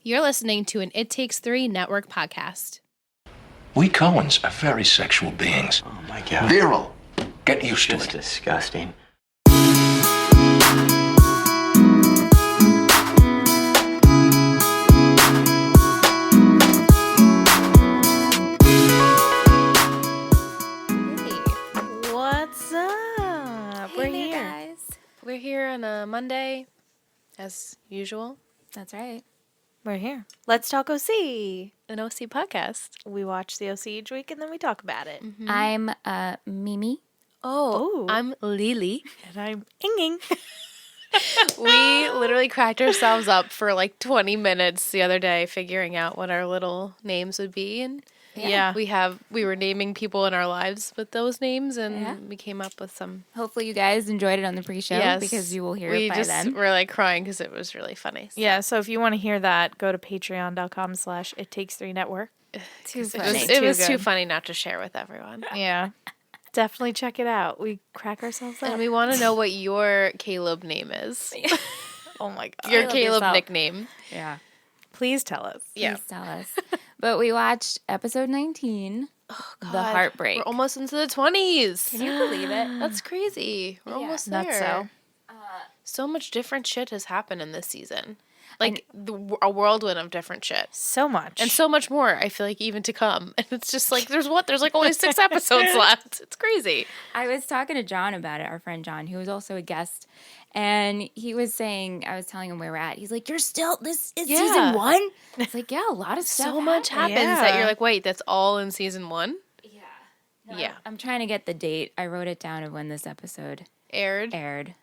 You're listening to an It Takes Three Network podcast. We Coens are very sexual beings. Oh my God. Virile. Get used to It's it. disgusting. What's up? Hey We're there, here. guys. We're here on a Monday, as usual. That's right. We're here. Let's talk OC. An OC podcast. We watch the OC each week and then we talk about it. I'm Mimi. Ooh. I'm Lily. And I'm Inging. We literally cracked ourselves up for like 20 minutes the other day figuring out what our little names would be, and Yeah. we were naming people in our lives with those names, and Yeah. we came up with some. Hopefully you guys enjoyed it on the pre-show Yes, because you will hear we it by just then. were like crying because it was really funny. So. Yeah, so if you want to hear that, go to patreon.com/ittakes3network. Too It funny. was, it Too was too good. funny not to share with everyone. Yeah. Definitely check it out. We crack ourselves up. And we want to know what your Caleb name is. Oh my God. Your Caleb Caleb yourself. nickname. Yeah. Please tell us. Yeah. Please tell us. But we watched episode 19, The Heartbreak. We're almost into the 20s. Can you believe it? That's crazy. We're almost Nuts there. So much different shit has happened in this season. Like a whirlwind of different shit. So much. And so much more, I feel like, even to come. And it's just like, there's like only 6 episodes left. It's crazy. I was talking to John about it, our friend John, who was also a guest. And he was saying, I was telling him where we're at. He's like, this is Yeah. season 1? It's like, yeah, a lot of stuff So much happened. happens that Yeah. you're like, wait, that's all in season 1? Yeah. No, Yeah. I'm trying to get the date. I wrote it down of when this episode Aired. aired.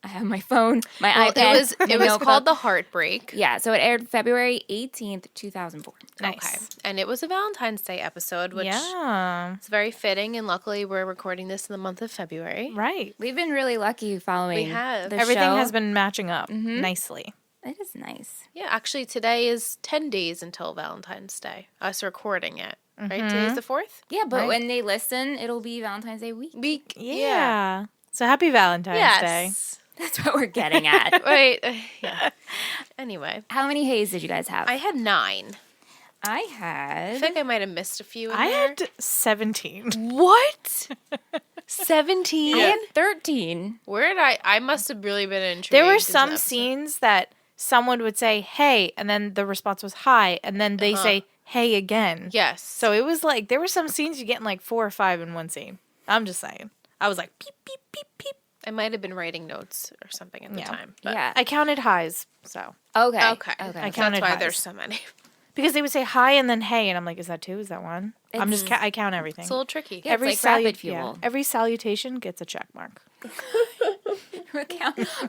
I have my phone, my Well, iPad. it was called The Heartbreak. Yeah, so it aired February 18th, 2004. nice. Okay. And it was a Valentine's Day episode, which Yeah. is very fitting. And luckily, we're recording this in the month of February. Right. We've been really lucky following We have. the Everything show. has been matching up nicely. It is nice. Yeah, actually, today is 10 days until Valentine's Day. Us recording it. Right? Today's the 4th? Yeah, but Right. when they listen, it'll be Valentine's Day week. Yeah. So happy Valentine's Day. Yes. That's what we're getting at. Wait. Yeah. Anyway, How many hays did you guys have? I had 9. I I had... think I might have missed a few in I there. had 17. What? 17? I had 13. Where did I must have really been intrigued. There were in some the episode. scenes that someone would say, hey, and then the response was hi, and then they say, hey again. Yes. So it was like, there were some scenes you get in like 4 or 5 in one scene. I'm just saying. I was like, peep, peep, peep, peep. I might have been writing notes or something at the Yeah. time. But Yeah. I counted highs, so. Okay. Okay. I That's counted why highs. there's so many. Because they would say hi and then hey, and I'm like, is that 2? Is that 1? I'm just, I count everything. It's a little tricky. Yeah, it's like rapid fuel. every salutation gets a check mark.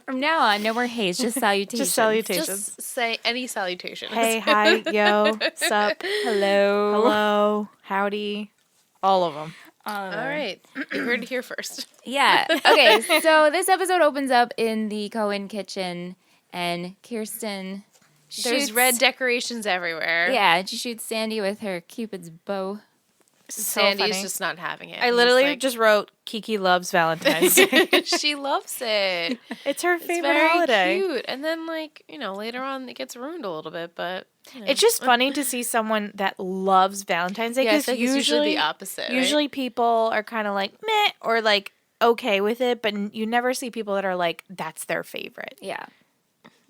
From now on, no more hays, just salutations. Just salutations. Just say any salutation. Hey, hi, yo, sup, hello, hello, howdy, all of them. All right. You heard it here first. Yeah. Okay, so this episode opens up in the Cohen kitchen, and Kirsten There's shoots... red decorations everywhere. Yeah, she shoots Sandy with her Cupid's bow. Sandy's funny. just not having it. I He's literally like- just wrote Kiki loves Valentine's Day. she loves it. It's her It's favorite very holiday. cute. And then, like, later on it gets ruined a little bit, but It's just funny to see someone that loves Valentine's Day yeah, because it's usually the opposite. right? usually people are kind of like meh or like okay with it, but you never see people that are like that's their favorite. Yeah.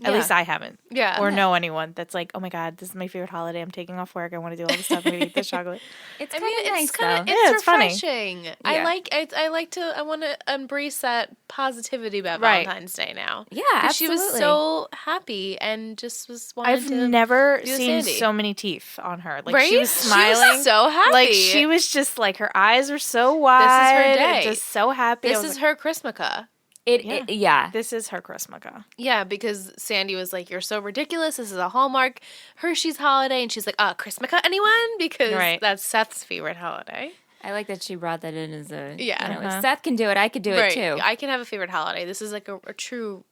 At least I haven't. Yeah. Or know anyone that's like, oh my God, this is my favorite holiday. I'm taking off work. I want to do all this stuff. I'm gonna eat this chocolate. It's I kind mean, of nice, it's kind of though. Yeah, it's it's funny. refreshing. Yeah. I want to embrace that positivity about Right. Valentine's Day now. Yeah, 'Cause she was absolutely. so happy and just was wanting I've to never do seen Sandy. so many teeth on her. Like right? she was smiling. so happy. like she was just like her eyes were so wide. her day. And just so happy. I This was is like, her Christmaka. Yeah. This is her Christmaka. Yeah, because Sandy was like, "You're so ridiculous. This is a Hallmark Hershey's holiday," and she's like, Christmaka, anyone?" Because Right. that's Seth's favorite holiday. I like that she brought that in as a... Yeah. If Seth can do it, I could do it, too. I can have a favorite holiday. This is like a true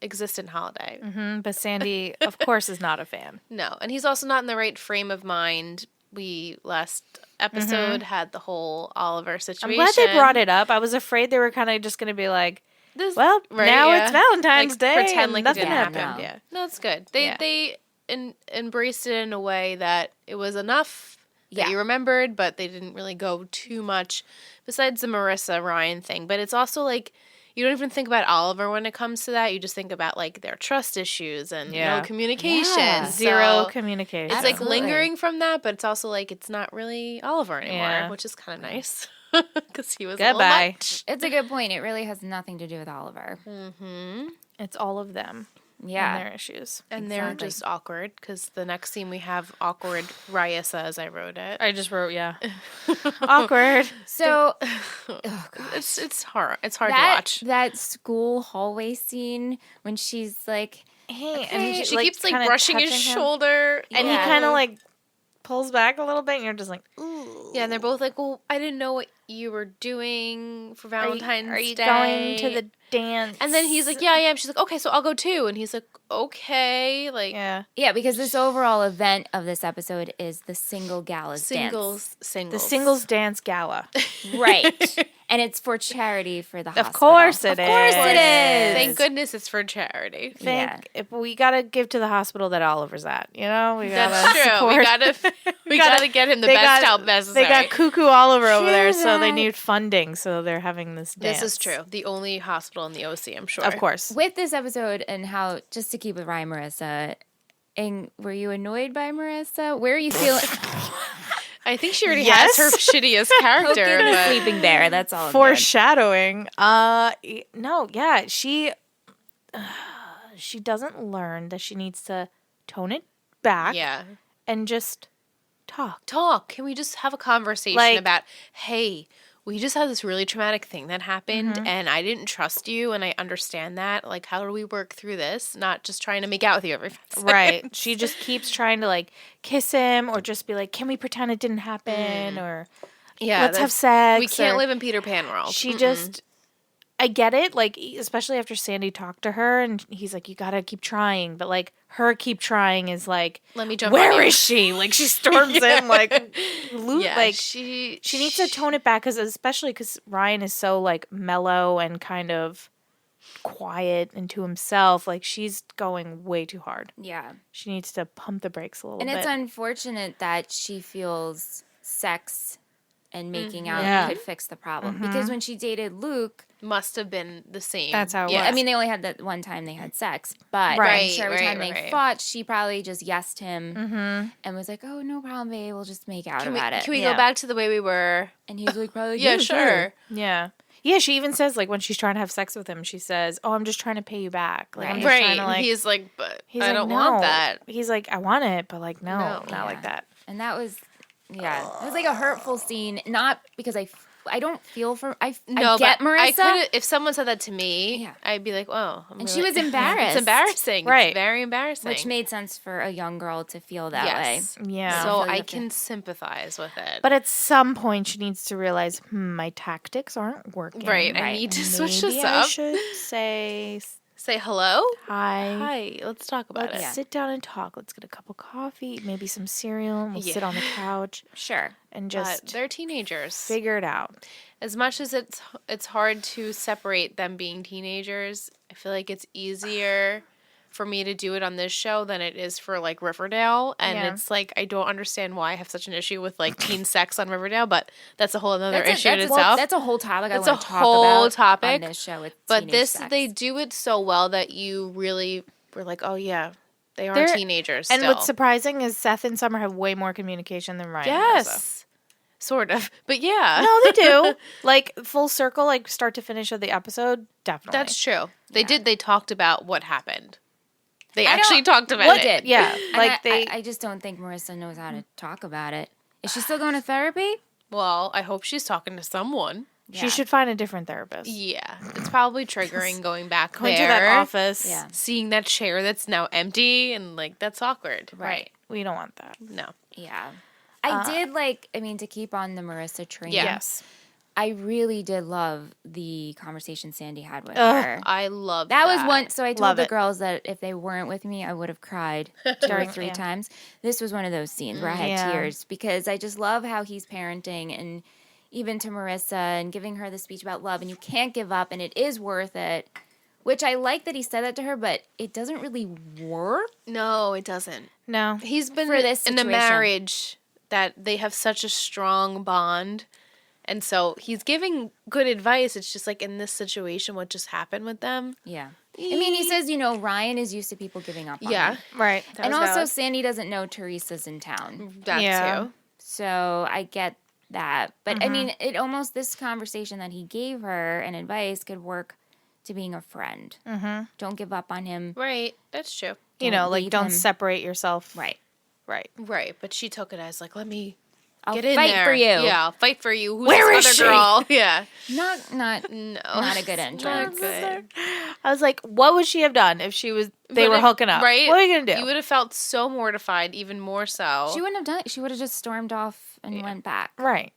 existent holiday. But Sandy, of course, is not a fan. No, and he's also not in the right frame of mind. We last episode had the whole Oliver I'm situation. glad they brought it up. I was afraid they were kind of just going to be like, This, well, right, now yeah. it's Valentine's Like, Day. Pretend and like it nothing didn't happened. happen. No. Yeah, no, it's good. They embraced it in a way that it was enough that you remembered, but they didn't really go too much besides the Marissa Ryan thing. But it's also like you don't even think about Oliver when it comes to that. You just think about like their trust issues and no communication. Yeah. Zero So communication. it's like Absolutely. lingering from that, but it's also like it's not really Oliver anymore, Yeah. which is kind of nice because he was a Goodbye. little much. It's a good point. It really has nothing to do with Oliver. It's all of them Yeah. and their issues. And they're Exactly. just awkward because the next scene we have awkward Ryessa, as I wrote it. I just wrote, awkward. So It's hard. It's hard to that watch. that school hallway scene when she's like, Hey, And she keeps like brushing his shoulder, and he Yeah. kind of like pulls back a little bit, and you're just like, ooh. yeah, and they're both like, "Well, I didn't know what you were doing for Valentine's Are you Day. going to the dance? And then he's like, "Yeah, I am." She's like, "Okay, so I'll go too." And he's like, "Okay." Like yeah. yeah, because this overall event of this episode is the single galas singles. The singles dance gala. dance. Right. And it's for charity for the hospital. Of course it is. Of course it is. Thank goodness it's for charity. Yeah. If we gotta give to the hospital that Oliver's at, we gotta That's true. support. We gotta get him the they best got- help necessary. They got Cuckoo Oliver over there, True so they that. need funding. So they're having this dance. This is true. The only hospital in the OC, I'm sure. Of course. With this episode and how, just to keep with Ryan Marissa, and were you annoyed by Marissa? Where are you feeling? I think she already Yes. has her shittiest character. Poking the but sleeping bear. That's all. I'm doing. Foreshadowing. No, yeah, she doesn't learn that she needs to tone it back yeah. and just talk. Talk. Can we just have a conversation Like- about, hey, we just had this really traumatic thing that happened and I didn't trust you and I understand that. Like, how do we work through this? Not just trying to make out with you every 5 seconds. Right. She just keeps trying to like kiss him or just be like, can we pretend it didn't happen? Or Yeah. let's have that's- sex. We can't or- live in Peter Pan world. She just, I get it. Like, especially after Sandy talked to her and he's like, you gotta keep trying. But like, her keep trying is like, Let me jump where on you. is she? Like, she storms in like, Yeah, like, she she needs to tone it back especially because Ryan is so like mellow and kind of quiet and to himself. Like she's going way too hard. Yeah. She needs to pump the brakes a little And bit. it's unfortunate that she feels sex and making out Yeah. could fix the problem. Because when she dated Luke, must have been the same. That's how it yeah. was. I mean, they only had that one time they had sex, but Right. I'm sure every Right, time they right. fought, she probably just yesed him and was like, "Oh, no problem, babe. We'll just make out Can we, about it." can we Yeah. go back to the way we were? And he was like, "Probably, Yeah, sure. yeah. Yeah, she even says like when she's trying to have sex with him, she says, "Oh, I'm just trying to pay you back." Like I'm Right. just trying Right. to like. He's like, but he's I like, don't "No." want that. He's like, I want it, but like no, No. not Yeah. like that. And that was, yeah, it was like a hurtful scene. Not because I don't feel for I No, get but I Marissa, could. If someone said that to me, Yeah. I'd be like, "Oh," and she was embarrassed. It's embarrassing, Right. It's very embarrassing. which made sense for a young girl to feel that yes. way. Yeah. So So I you have can sympathize with it. But at some point, she needs to realize, my tactics aren't working. right, I Right. need to switch Maybe this I up. should say Say hello. hi. Hi. Let's talk about Let's it. sit down and talk. Let's get a cup of coffee, maybe some cereal, and we'll sit Yeah. on the couch Sure. and But just they're teenagers. figure it out. As much as it's hard to separate them being teenagers, I feel like it's easier for me to do it on this show than it is for like Riverdale. And Yeah. it's like I don't understand why I have such an issue with like teen sex on Riverdale, but that's a whole other issue in that's itself. that's a whole topic That's I want a to talk whole about topic, on this show. With But teenage this sex. they do it so well that you really were like, oh yeah, they are They're- teenagers. And still. what's surprising is Seth and Summer have way more communication than Ryan. and Marissa. yes, sort of, but yeah, No, they do. Like full circle, like start to finish of the episode, definitely. that's true. They Yeah. did. They talked about what happened. They I don't- actually talked about What it. did? Yeah, And like they. I just don't think Marissa knows how to talk about it. Is she still going to therapy? Well, I hope she's talking to someone. She should find a different therapist. Yeah, it's probably triggering going back Going there, to that office. Yeah. seeing that chair that's now empty, and like that's awkward. Right. We don't want that. No. Yeah. I did like, I mean, to keep on the Marissa train. Yeah. Yes. I really did love the conversation Sandy had with Ugh. her. I love That was one. So I told Love the it. girls that if they weren't with me, I would have cried 2 or 3 Yeah. times. This was one of those scenes where I had Yeah. tears because I just love how he's parenting and even to Marissa and giving her the speech about love and you can't give up and it is worth it Which I like that he said that to her, but it doesn't really work. No, it doesn't. No. He's been For this in a situation. marriage that they have such a strong bond. And so he's giving good advice. It's just like in this situation, what just happened with them. Yeah. I mean, he says, Ryan is used to people giving up on Yeah. him. Right. That And was also, valid. Sandy doesn't know Teresa's in town. That Yeah. too. So I get that. But I mean, this conversation that he gave her and advice could work to being a friend. Mm-hmm. Don't give up on him. Right. That's true. Don't like leave don't him. separate yourself. Right. Right. Right. But she took it as like, let me I'll get in fight there. for you. Yeah, I'll fight for you. Who's Where this is other she? girl? Yeah. Not No. not a good Not entrance. good. I was like, what would she have done if they were hooking up? Right? What are you gonna do? You would have felt so mortified, even more so. She wouldn't have done it. She would have just stormed off and went back. Right.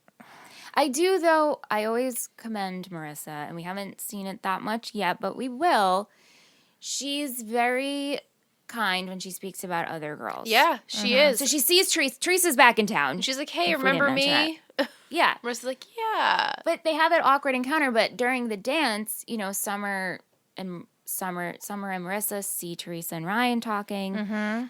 I do, though. I always commend Marissa, and we haven't seen it that much yet, but we will. She's very kind when she speaks about other girls. Yeah, she is. So she sees Teresa. Teresa's back in town. And she's like, hey, If we didn't remember mention me? Yeah. Marissa's like, yeah. But they have that awkward encounter, but during the dance, Summer and Marissa see Teresa and Ryan talking,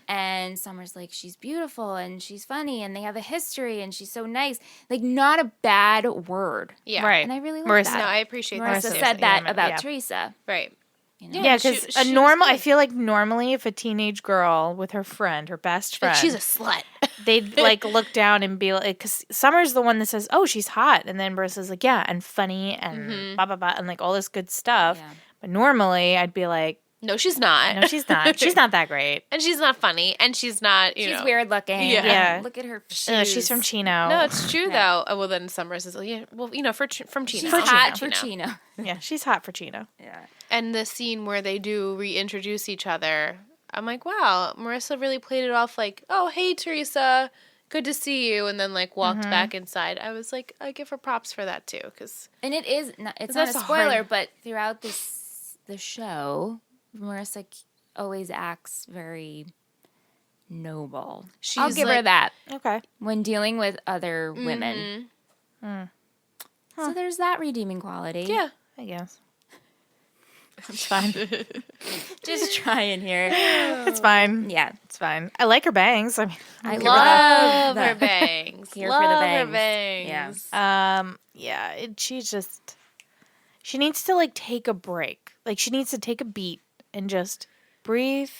and Summer's like, she's beautiful and she's funny and they have a history and she's so nice. Like, not a bad word. Yeah. Right. And I really like Marissa- that. No, I appreciate Marissa that. said that Yeah, about yeah. Teresa. Right. Yeah, because she was I good. feel like normally if a teenage girl with her friend, her best friend, Like, she's a slut. they'd like look down and be like, because Summer's the one that says, "Oh, she's hot," and then Marissa's like, "Yeah, and funny and blah blah blah," and like all this good stuff. Yeah. But normally I'd be like, No, she's not. "No, she's not. She's not that great." And she's not funny. And she's not, you She's know. weird looking. Yeah. Yeah. Look at her shoes. She's from Chino. No, it's true, though. Oh, well, then Summer says, yeah, well, from Chino. She's For hot Chino. for Chino. Yeah, she's hot for Chino. Yeah. And the scene where they do reintroduce each other, I'm like, wow, Marissa really played it off like, oh, hey, Teresa, good to see you, and then like walked back inside. I was like, I give her props for that too, because And it's not a That's a spoiler, hard- but throughout the show, Marissa always acts very noble. she's I'll give her like- that Okay. when dealing with other women. So there's that redeeming quality. Yeah. I guess. It's fine. Just trying here. It's fine. Yeah. It's fine. I like her bangs. I mean, I Love her that. bangs. Here for the Love her bangs. bangs. yeah, she needs to like take a break. Like she needs to take a beat and just breathe.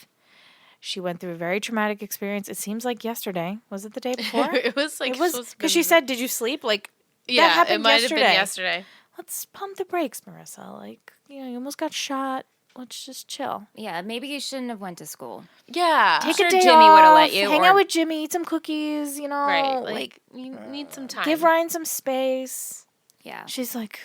She went through a very traumatic experience. It seems like yesterday. Was it the day before? It was like It was supposed to because be- she said, "Did you sleep?" Like yeah, that happened it might have been yesterday. yesterday. Let's pump the brakes, Marissa. Like you almost got shot. Let's just chill. Yeah, maybe you shouldn't have went to school. Yeah. Take sure a day Jimmy off, would've let you, hang or- out with Jimmy, eat some cookies. Right. Like Like, you need some time. give Ryan some space. Yeah. She's like,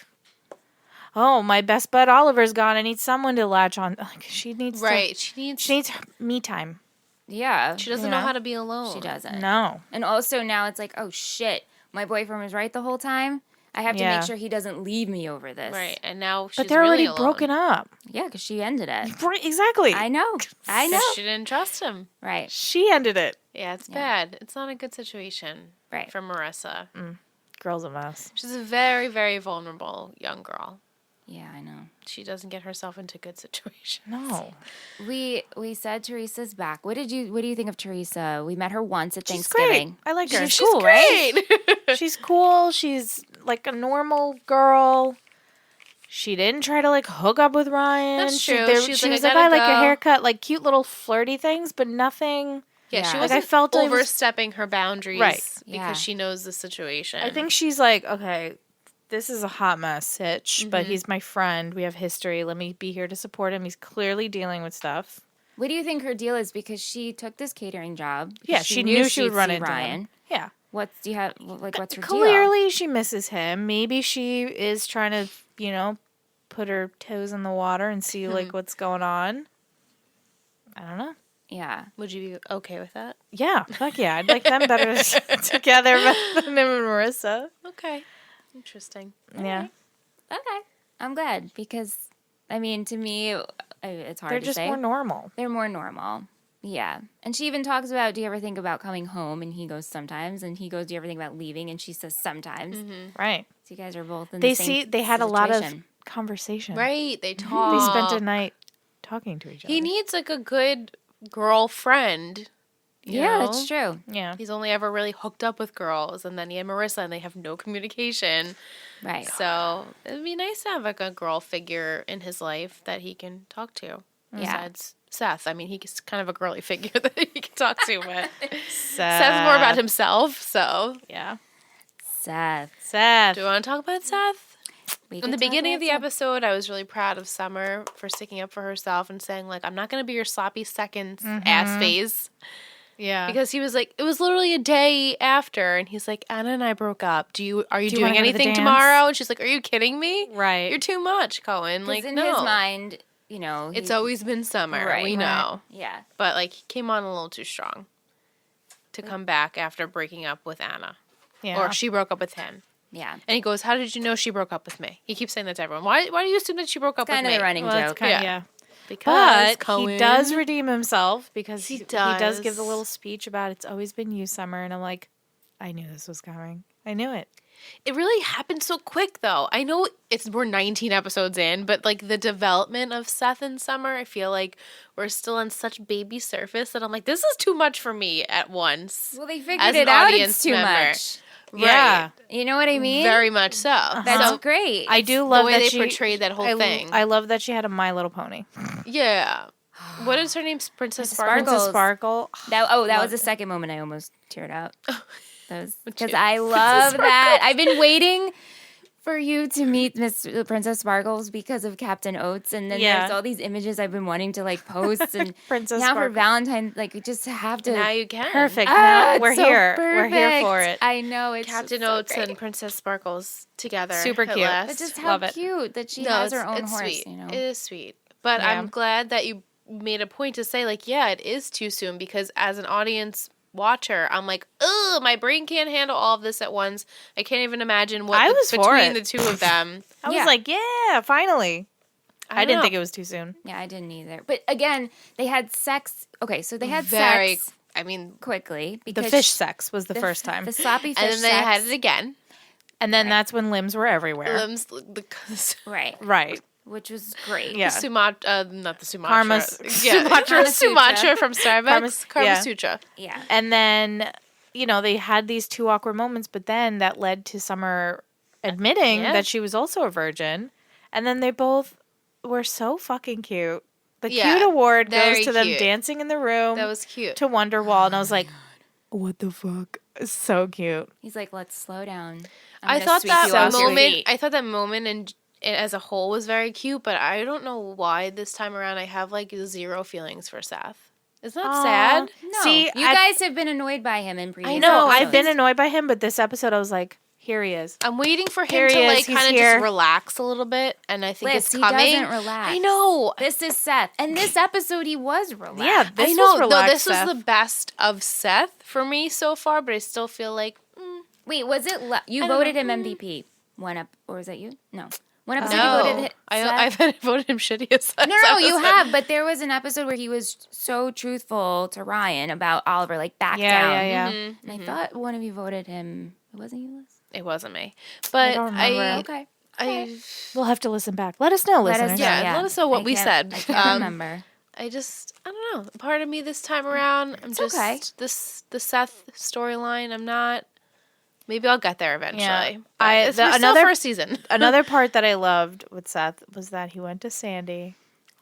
"Oh, my best bud Oliver's gone. I need someone to latch on." Like she needs Right. she needs me time. Yeah. She doesn't you know know? how to be alone. She doesn't. No. And also now it's like, oh shit, my boyfriend was right the whole time. I have to Yeah. make sure he doesn't leave me over this. Right. And now she's But they're really already broken up. Yeah, because she ended it. Right, exactly. I know. I know. She didn't trust him. Right. She ended it. Yeah, it's bad. It's not a good situation Right. for Marissa. Girl's a mess. She's a very, very vulnerable young girl. Yeah, I know. She doesn't get herself into good situations. No. We said Teresa's back. What do you think of Teresa? We met her once at She's Thanksgiving. great. I like her. She's cool, right? She's cool. She's like a normal girl. She didn't try to like hook up with Ryan. That's true. She She's like, was "I like, I gotta like your go." haircut, like cute little flirty things, but nothing. Yeah, Yeah. she Like, wasn't I felt I was- overstepping her boundaries Right. because Yeah. she knows the situation. I think she's like, okay, this is a hot mess, Hitch, but he's my friend. We have history. Let me be here to support him. He's clearly dealing with stuff. What do you think her deal is? Because she took this catering job. because Yeah, she knew she would she'd run see into Ryan. him. Yeah. What's her deal? Clearly, she misses him. Maybe she is trying to, put her toes in the water and see like what's going on. I don't know. Yeah. Would you be okay with that? Yeah, fuck yeah. I'd like them better together than him and Marissa. Okay. Interesting. Yeah. Okay. I'm glad because, I mean, to me, it's hard They're to just say. more normal. They're more normal. Yeah. And she even talks about, do you ever think about coming home? And he goes, sometimes. And he goes, do you ever think about leaving? And she says, sometimes. Right. So you guys are both in They the same they had a lot of situation. conversation. Right. They They talk. spent a night talking to each other. He needs like a good girlfriend. Yeah, that's true. Yeah. He's only ever really hooked up with girls, and then he had Marissa, and they have no communication. Right. So it'd be nice to have like a girl figure in his life that he can talk to. Besides Seth, I mean, he's kind of a girly figure that he can talk to, but Seth's more about himself. So Yeah. Seth. Seth. do you want to talk about Seth? We In could the talk beginning of about the Seth. episode, I was really proud of Summer for sticking up for herself and saying, like, I'm not going to be your sloppy seconds ass face. Yeah. Because he was like, it was literally a day after, and he's like, Anna and I broke up. Are you Do you doing wanna go to the anything dance? tomorrow? And she's like, are you kidding me? Right. You're too much, Cohen. 'Cause Like, in no. his mind, you know, It's always been Summer. Right, we right. know. Yeah. But, like, he came on a little too strong to come back after breaking up with Anna. Yeah. Or she broke up with him. Yeah. And he goes, how did you know she broke up with me? He keeps saying that to everyone. Why do you assume that she broke up with Kind of me? the running Well, it's joke. kind Yeah. of, yeah. Because But Cohen, he does redeem himself because He he does give the does. little speech about it's always been you, Summer. And I'm like, I knew this was coming. I knew it. It really happened so quick, though. I know we're 19 episodes in, but like the development of Seth and Summer, I feel like we're still on such baby surface that I'm like, this is too much for me at once. Well, they As figured an it out. audience It's too member. much. Yeah. You know what I mean? Very much so. That's So great. I do love the way that they she portrayed that whole thing. I love that she had a My Little Pony. Yeah. What is her name? Princess Princess Sparkle? Sparkle. Sparkle. That was the second moment I almost teared out. Because you? I love that. I've been waiting for you to meet Miss Princess Sparkles because of Captain Oates, and then Yeah. there's all these images I've been wanting to like post, and Princess now for Sparkle. Valentine's, like we just have to. Now you can. Perfect. Ah, Now it's we're so here. We're here perfect. for it. I know it's Captain just so Oates great. and Princess Sparkles together. Super at cute. last. But just how Love it. cute that she has her own horse. Sweet. You know, It is sweet. But Yeah. I'm glad that you made a point to say, like, yeah, it is too soon because as an audience watcher, I'm like, ugh, my brain can't handle all of this at once. I can't even imagine what I was for between it. the two of them. I Yeah. was like, yeah, finally. I don't didn't know. think it was too soon. yeah, I didn't either. But again, they had sex. Okay, so they had Very, sex I mean, quickly The because fish sex was the first time. The sloppy fish and then they sex. had it again. And then that's when limbs were everywhere. Limbs, Right, Right. which was great. Yeah. not the Sumatra. Sumatra. Sumatra from Starbucks. Karma yeah. Sutra. Yeah. And then, you know, they had these two awkward moments, but then that led to Summer admitting Yeah. that she was also a virgin. And then they both were so fucking cute. The Yeah, cute award very goes to them cute. dancing in the room That was cute. to Wonderwall. And I was like, what the fuck? It's so cute. He's like, let's slow down. I gonna thought sweep that you off your moment. feet." I thought that moment and as a whole was very cute, but I don't know why this time around I have like zero feelings for Seth. Isn't that Aw. sad? No, See, you I- guys have been annoyed by him in previous. I know, I've been episodes. annoyed by him, but this episode I was like, here he is. I'm waiting for Here him he to is, like he's kind of here. just relax a little bit, and I think Liz, it's he coming. doesn't relax. I know. This is Seth, and this episode he was relaxed. Yeah, this I know. was relaxed, this Seth. was the best of Seth for me so far, but I still feel like Wait, was it you I don't voted know. him MVP? Or was that you? No. One episode no. you voted Seth? I've voted him shitty as No, you have. But there was an episode where he was so truthful to Ryan about Oliver, like back down. Yeah. Mm-hmm. And I thought one of you voted him. It wasn't you, Liz? It wasn't me, but don't remember. Okay. I We'll have to listen back. Let us know, Let listeners. us Yeah, let us know what I we can't- said. I can't remember. I don't know. Part of me this time around, I'm just okay. the Seth storyline. I'm not. Maybe I'll get there eventually. Yeah. But we're still another first season. Another part that I loved with Seth was that he went to Sandy.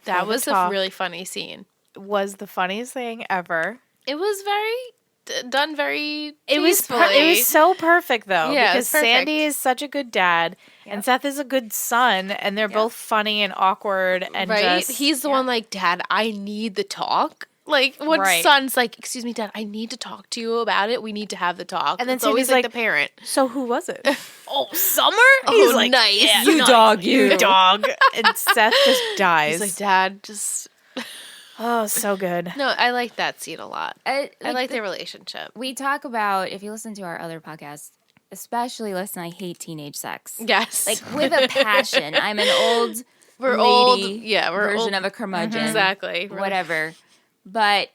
That for the was a talk. really funny scene. Was the funniest thing ever. It was very done very It was tastefully. so perfect though, Yeah, it because was perfect. Sandy is such a good dad and Seth is a good son, and they're both funny and awkward and right. just He's the one like, Dad, I need the talk. Like when Right. son's like, excuse me, Dad, I need to talk to you about it. We need to have the talk. And then it's always Sandy's like the parent. So who was it? Oh, Summer. He's like, nice. yeah, You nice. dog. You dog. And Seth just dies. He's like, Dad, just oh, so good. no. I like that scene a lot. I like the- their relationship. We talk about, if you listen to our other podcasts, especially listen, I hate teenage sex. Yes, Like with a passion. I'm an old we're lady old. Yeah, we're version old. of a curmudgeon. Exactly. Whatever. But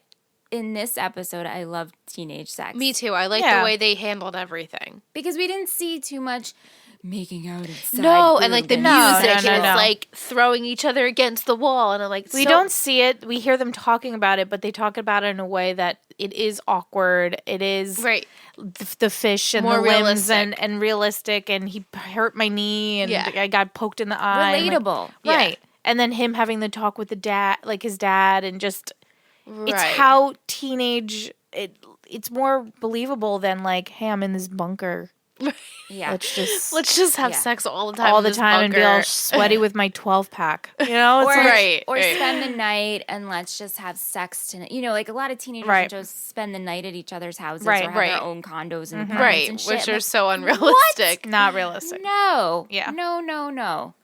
in this episode, I love teenage sex. Me too. I like Yeah. the way they handled everything. Because we didn't see too much making out inside. No, and like the No, music, no, and no. it's like throwing each other against the wall, and I'm like, We don't see it. We hear them talking about it, but they talk about it in a way that it is awkward. It is right. the fish and More the limbs realistic. and realistic. And he hurt my knee, and Yeah. I got poked in the eye. I'm like, Relatable. Yeah. right? And then him having the talk with the dad, like his dad, and just Right. it's how teenage. It's more believable than like, hey, I'm in this bunker. Yeah. Let's Let's just have Yeah. sex all the time. all in the this time and be all bunker. sweaty with my 12-pack. You know, it's Or, like, Right, or right. spend the night and let's just have sex tonight. You know, like a lot of teenagers Right. just spend the night at each other's houses Right, or have right. their own condos and apartments Right, and shit. which I'm are like, so unrealistic. not realistic. no. Yeah. No.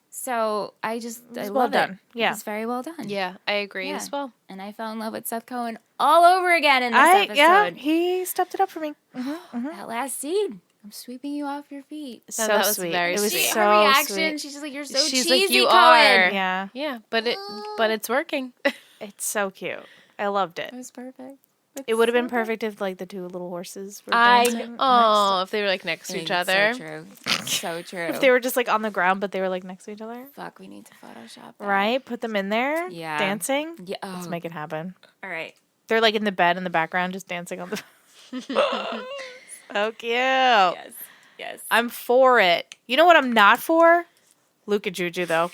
So I was love well it. done. Yeah. It's very well done. Yeah, I agree Yeah. as well. And I fell in love with Seth Cohen all over again in this episode. Yeah, he stepped it up for me. That last scene. I'm sweeping you off your feet. So that was sweet. very It was sweet. so Her reaction, sweet. she's just like, you're so She's cheesy, like, you Cohen. are. Yeah, Yeah, but it's working. it's so cute. I loved it. It was perfect. It would have been perfect if like the two little horses were I dancing. Oh, if they were like next to each other. So true. So true. If they were just like on the ground, but they were like next to each other. Fuck, we need to Photoshop that. Right? Put them in there. Yeah. Dancing. Yeah. Oh. Let's make it happen. All right. They're like in the bed in the background, just dancing on the. So cute. Yes. I'm for it. You know what I'm not for? Luke and Juju though.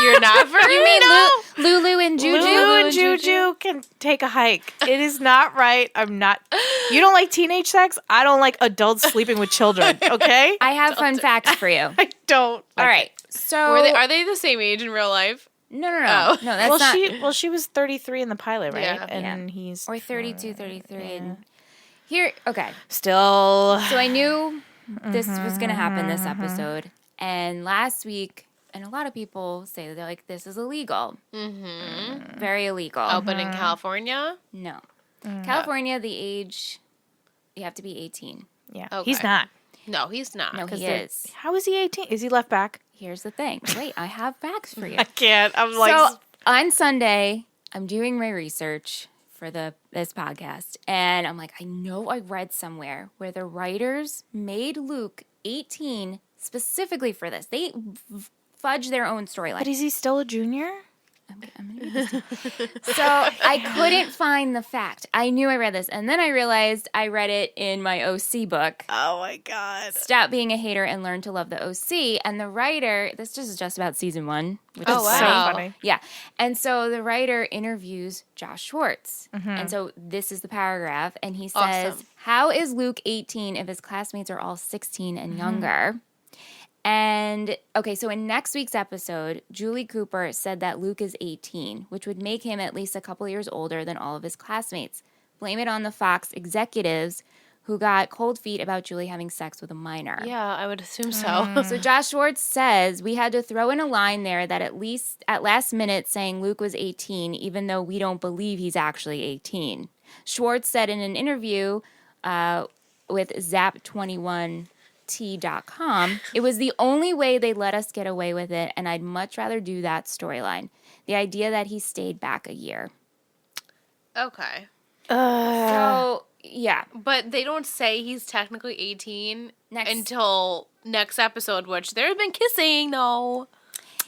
You're not for You mean Lulu and Juju? Lulu and Juju can take a hike. It is not right. I'm not. You don't like teenage sex? I don't like adults sleeping with children. Okay? I have fun facts for you. I don't. All right. So Are they the same age in real life? No. Oh. No, that's not. She was 33 in the pilot, right? Yeah. And he's Or 32, 33. And here, okay. still. So I knew this was going to happen this episode. And last week, and a lot of people say that they're like, this is illegal. Mm-hmm. Very illegal. Oh, but in California? No. California, the age, you have to be 18. Yeah. Okay. He's not. No, he's not. No, 'Cause he they're- is. How is he 18? Is he left back? Here's the thing. Wait, I have facts for you. I can't. I'm like. So on Sunday, I'm doing my research for this podcast, and I'm like, I know I read somewhere where the writers made Luke 18 specifically for this. They fudge their own storyline. But is he still a junior? I'm gonna read this to you. So I couldn't find the fact. I knew I read this, and then I realized I read it in my OC book. Oh my god. Stop being a hater and learn to love the OC. And the writer, this is just about season 1. Which Oh, is wow. So funny. Yeah. And so the writer interviews Josh Schwartz. Mm-hmm. And so this is the paragraph. And he says, Awesome. how is Luke 18 if his classmates are all 16 and Mm-hmm. younger? And okay, so in next week's episode, Julie Cooper said that Luke is 18, which would make him at least a couple years older than all of his classmates. Blame it on the Fox executives who got cold feet about Julie having sex with a minor. Yeah, I would assume so. So Josh Schwartz says we had to throw in a line there that at least at last minute saying Luke was 18, even though we don't believe he's actually 18. Schwartz said in an interview with Zap21T.com, it was the only way they let us get away with it, and I'd much rather do that storyline. The idea that he stayed back a year. Okay. So, yeah. But they don't say he's technically 18 Next- until next episode, which they've been kissing, though.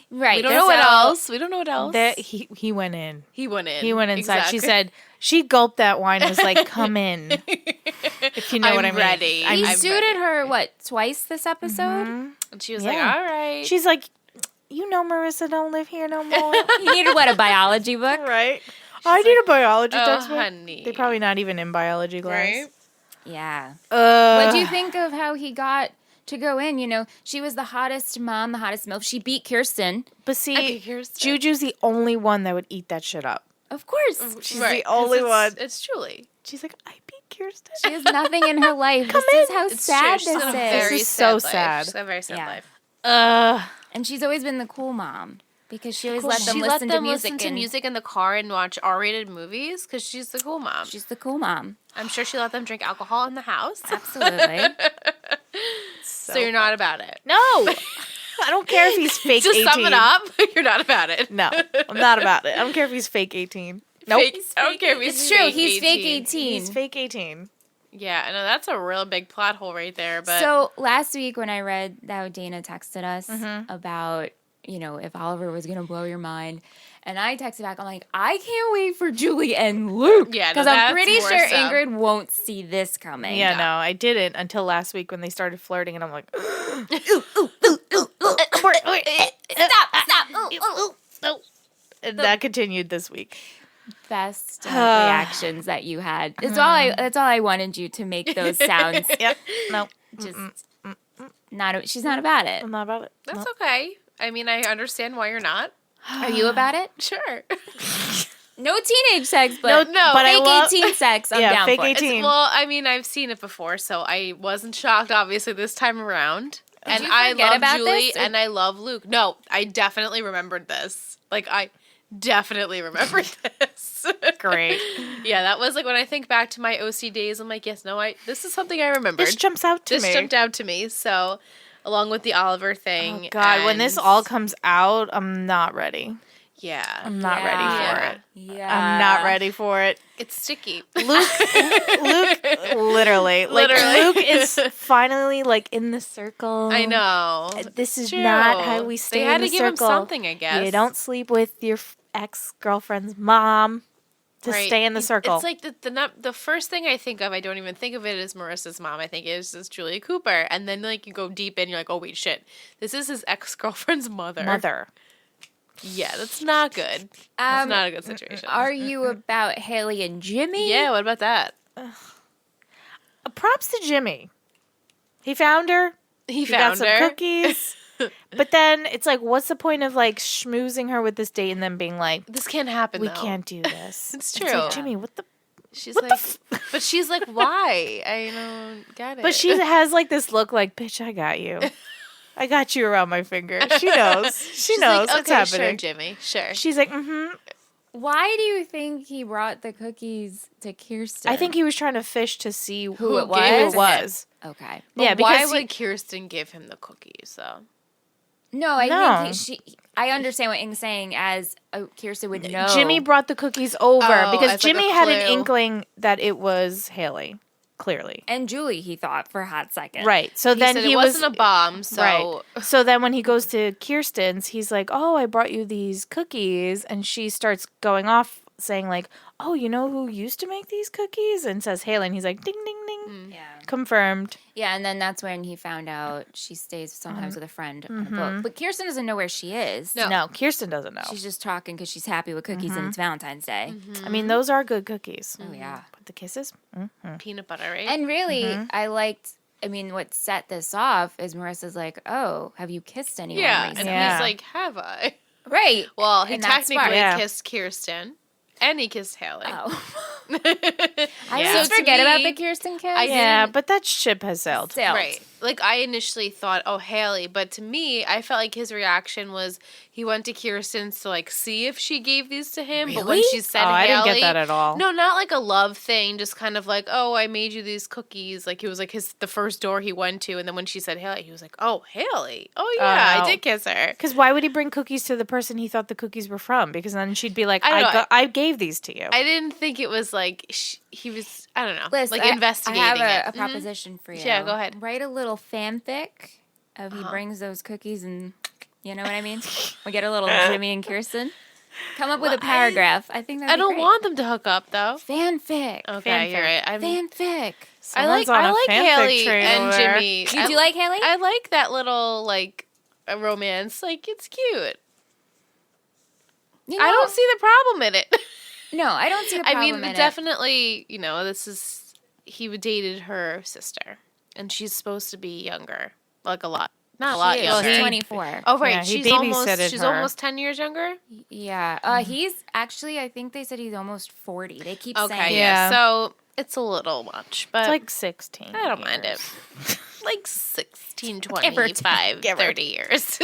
Right. We don't know what else. We don't know what else. That he went in. He went in. He went inside. Exactly. She said she gulped that wine and was like, "Come in." If you know what I I'm mean. ready. He I'm suited ready. her, what, twice this episode? And she was Yeah. like, all right. She's like, "You know, Marissa don't live here no more." He needed, what, a biology book? Right. I need a biology oh, textbook. honey. They're probably not even in biology class. Right? Yeah. What do you think of how he got to go in? You know, she was the hottest mom, the hottest MILF. She beat Kirsten. But see, Okay, here's the- Juju's the only one that would eat that shit up. Of course. She's Right, the only 'cause one. It's Julie. She's like, "I beat Kirsten." She has nothing in her life. This is how It's sad true. this She's got a is. very is so sad sad. life. She's got a very sad Yeah. life. And she's always been the cool mom because she always let them She listen let them to music. listen to and music in the car and watch R-rated movies because she's the cool mom. She's the cool mom. I'm sure she let them drink alcohol in the house. Absolutely. So you're not about it. No, I don't care if he's fake. Just 18. sum it up. You're not about it. No, I'm not about it. I don't care if he's fake 18. Nope. Fake, I don't care if he's It's true. fake He's fake 18. He's fake 18. Yeah, I know that's a real big plot hole right there. But So last week when I read that Dana texted us about, if Oliver was going to blow your mind, and I texted back, I'm like, I can't wait for Julie and Luke. Yeah, no, because I'm that's pretty more sure so. Ingrid won't see this coming. Yeah, no, I didn't until last week when they started flirting, and I'm like, Stop. and that continued this week. Best reactions that you had. That's all I wanted you to make those sounds. Yep. No, Just she's not about it. I'm not about it. that's okay. I mean, I understand why you're not. Are you about it? Sure. No teenage sex, but No, but I fake love- 18 sex. I'm down fake for it. 18. Well, I mean, I've seen it before, so I wasn't shocked, obviously, this time around. And you I forget love about Julie this, or- and I love Luke. No, I definitely remembered this. Like, I definitely remembered this. Great. Yeah, that was like when I think back to my OC days, I'm like, yes, no, this is something I remembered. This jumps out to me. This jumped out to me. So, along with the Oliver thing. Oh, God, when this and- all comes out, I'm not ready. Yeah. I'm not ready for it. Yeah. I'm not ready for it. It's sticky. Luke, literally. Literally. Luke is finally, in the circle. I know. This is True. not how we stay They had in the to give him circle. something, I guess. You don't sleep with your ex-girlfriend's mom to Right. stay in the circle. It's like the first thing I think of, I don't even think of it as Marissa's mom. I think it is just Julia Cooper. And then you go deep in, you're like, oh wait, shit. This is his ex-girlfriend's mother. Yeah, that's not good. That's not a good situation. Are you about Haley and Jimmy? Yeah, what about that? Props to Jimmy. He found her. He got found some her. cookies. But then it's like, what's the point of schmoozing her with this date and then being like, This can't happen, we though. can't do this? It's like, true. Jimmy, what the? She's What the like, but she's like, why? I don't get it. But she has this look like, bitch, I got you. I got you around my finger. She knows. She She's knows like, it's okay, happening. sure, Jimmy, sure. She's like, mm-hmm. Why do you think he brought the cookies to Kirsten? I think he was trying to fish to see Who it gave who was? it was. Okay. But Yeah, why because would Kirsten give him the cookies, though? No, I No. think I understand what Ing's saying as Kirsten would know. Jimmy brought the cookies over Oh, because as like a Jimmy had an clue. inkling that it was Haley, clearly. And Julie, he thought, for a hot second. Right. So He then said he it was wasn't a bomb, so right. So then when he goes to Kirsten's, he's like, "Oh, I brought you these cookies," and she starts going off saying "Oh, you know who used to make these cookies?" and says Haley, and he's like, "Ding, ding, ding." Yeah. Confirmed. Yeah, and then that's when he found out she stays sometimes with a friend on a boat. But Kirsten doesn't know where she is. No. No, Kirsten doesn't know. She's just talking because she's happy with cookies and it's Valentine's Day. I mean, those are good cookies. Oh, yeah. But the kisses? peanut butter, right? And really, what set this off is Marissa's like, oh, have you kissed anyone yeah, and recently? Yeah. he's like, have I? Right. Well, he And that's smart. technically Yeah. kissed Kirsten, and he kissed Haley. Oh. I I Yeah. always So to forget about me, the Kirsten kiss. I Yeah, didn't- but that ship has sailed. Sailed. Right. Like, I initially thought, oh, Haley. But to me, I felt like his reaction was he went to Kirsten's to, see if she gave these to him. But when Really? she said Oh, I Haley. didn't get that at all. No, not like a love thing. Just kind of like, oh, I made you these cookies. Like, it was the first door he went to. And then when she said Haley, he was like, oh, Haley. Oh, yeah, Oh. I did kiss her. Because why would he bring cookies to the person he thought the cookies were from? Because then she'd be like, I don't know. I gave these to you. I didn't think it was he was, I don't know, Listen, investigating I have it. a proposition for you. Yeah, go ahead. Write a little fanfic of he brings those cookies and, you know what I mean? We get a little Jimmy and Kirsten. Come up with a paragraph. I think that's I don't want them to hook up, though. fanfic. Okay, you're right. Fanfic. Someone's on I a like fanfic Haley train and over there. Jimmy. You do like Haley? I like that little, a romance. It's cute. You I don't see the problem in it. No, I don't see the I problem mean, in it. definitely, he dated her sister, and she's supposed to be younger, a lot. Not a lot She is. younger. She's 24. Oh, right. Yeah, he she's babysitted her. almost 10 years younger. Yeah. He's actually, I think they said he's almost 40. They keep Okay, saying yeah. Yeah. So it's a little much, but It's like 16. I don't mind it. years. 16, Give or take. 25, 30 years.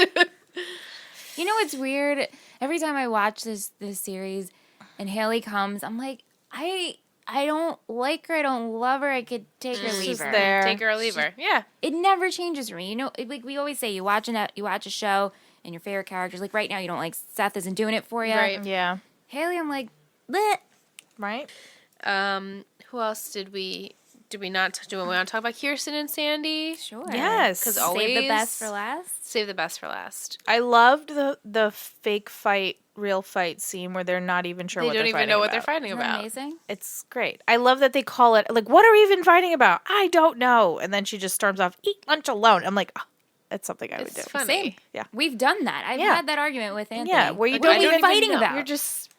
You know what's weird? Every time I watch this series and Haley comes, I'm like, I don't like her. I don't love her. I could take her, leave just her. there. Take her or leave her. Yeah. It never changes for me. You know, like we always say, you watch a show and your favorite characters. Like right now, you don't like Seth isn't doing it for you. Right. Yeah. Haley, I'm like, bleh. Right? Who else did we Do we want to talk about Kirsten and Sandy? Sure. Yes. Because Save the always best for last. Save the best for last. I loved the fake fight, real fight scene where they're not even sure They what don't they're even fighting know what about. they're fighting Isn't that about. amazing? It's great. I love that they call it, like, what are we even fighting about? I don't know. And then she just storms off, eat lunch alone. I'm like, oh, that's something I would do. It's funny. Same. Yeah. We've done that. I've Yeah. had that argument with Anthony. Yeah, where you What don't are we even fighting know. about? You're just,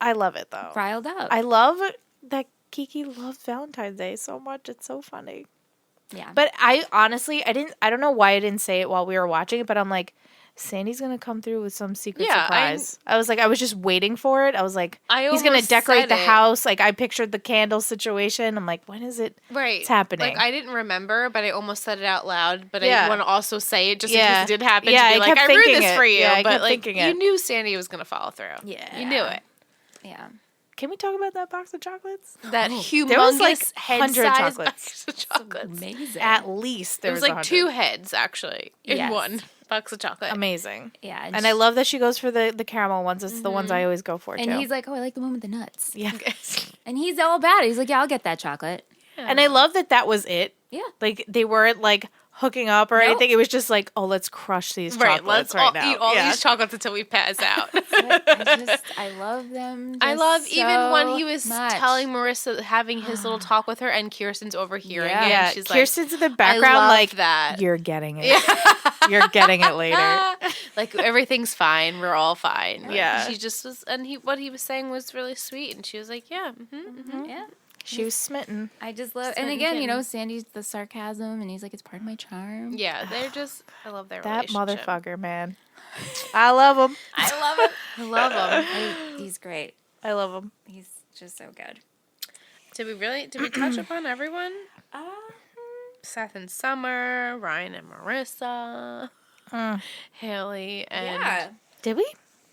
I love it though. riled up. I love that Kiki loves Valentine's Day so much. It's so funny. yeah. But I honestly, I don't know why I didn't say it while we were watching it, but I'm like, Sandy's going to come through with some secret Yeah, surprise. I was just waiting for it. I was like, I he's going to almost decorate said the it. house. Like, I pictured the candle situation. I'm like, when is it? Right. It's happening. Like, I didn't remember, but I almost said it out loud. But Yeah. I want to also say it just in Yeah. case it did happen. Yeah, to I be like, kept I ruined thinking this it. for you. Yeah, I but, kept like, thinking you it. knew Sandy was going to follow through. Yeah. You knew it. yeah. Can we talk about that box of chocolates? That humongous There was, like, 100 100 chocolates. chocolates. Box of chocolates. Amazing. At least there It was was like 100. 2 heads, actually, in Yes. one box of chocolate. Amazing. yeah. And I love that she goes for the caramel ones. It's the ones I always go for, And too. he's like, oh, I like the one with the nuts. yeah. And he's all about it. He's like, yeah, I'll get that chocolate. And I love that was it. Yeah. Like, they weren't, like, hooking up or Nope. anything. It was just like, oh, let's crush these Right, chocolates let's right all now. eat all Yeah. these chocolates until we pass out. I love them. I just love even when so he was much. telling Marissa, having his little talk with her, and Kirsten's overhearing Yeah. it. Yeah, And she's Kirsten's in the like, background, I love like, that. you're getting it. You're getting it later. Like, everything's fine. We're all fine. Like, Yeah. She just was, and what he was saying was really sweet. And she was like, yeah. Yeah. She was smitten. I just love, Certain and again, you know, kittens. Sandy's the sarcasm, and he's like, it's part of my charm. Yeah, they're just, I love their That relationship. motherfucker, man. I love him. I love him. I love them. He's great. I love him. He's just so good. Did we touch upon everyone? Uh, Seth and Summer, Ryan and Marissa, Haley and yeah. Did we?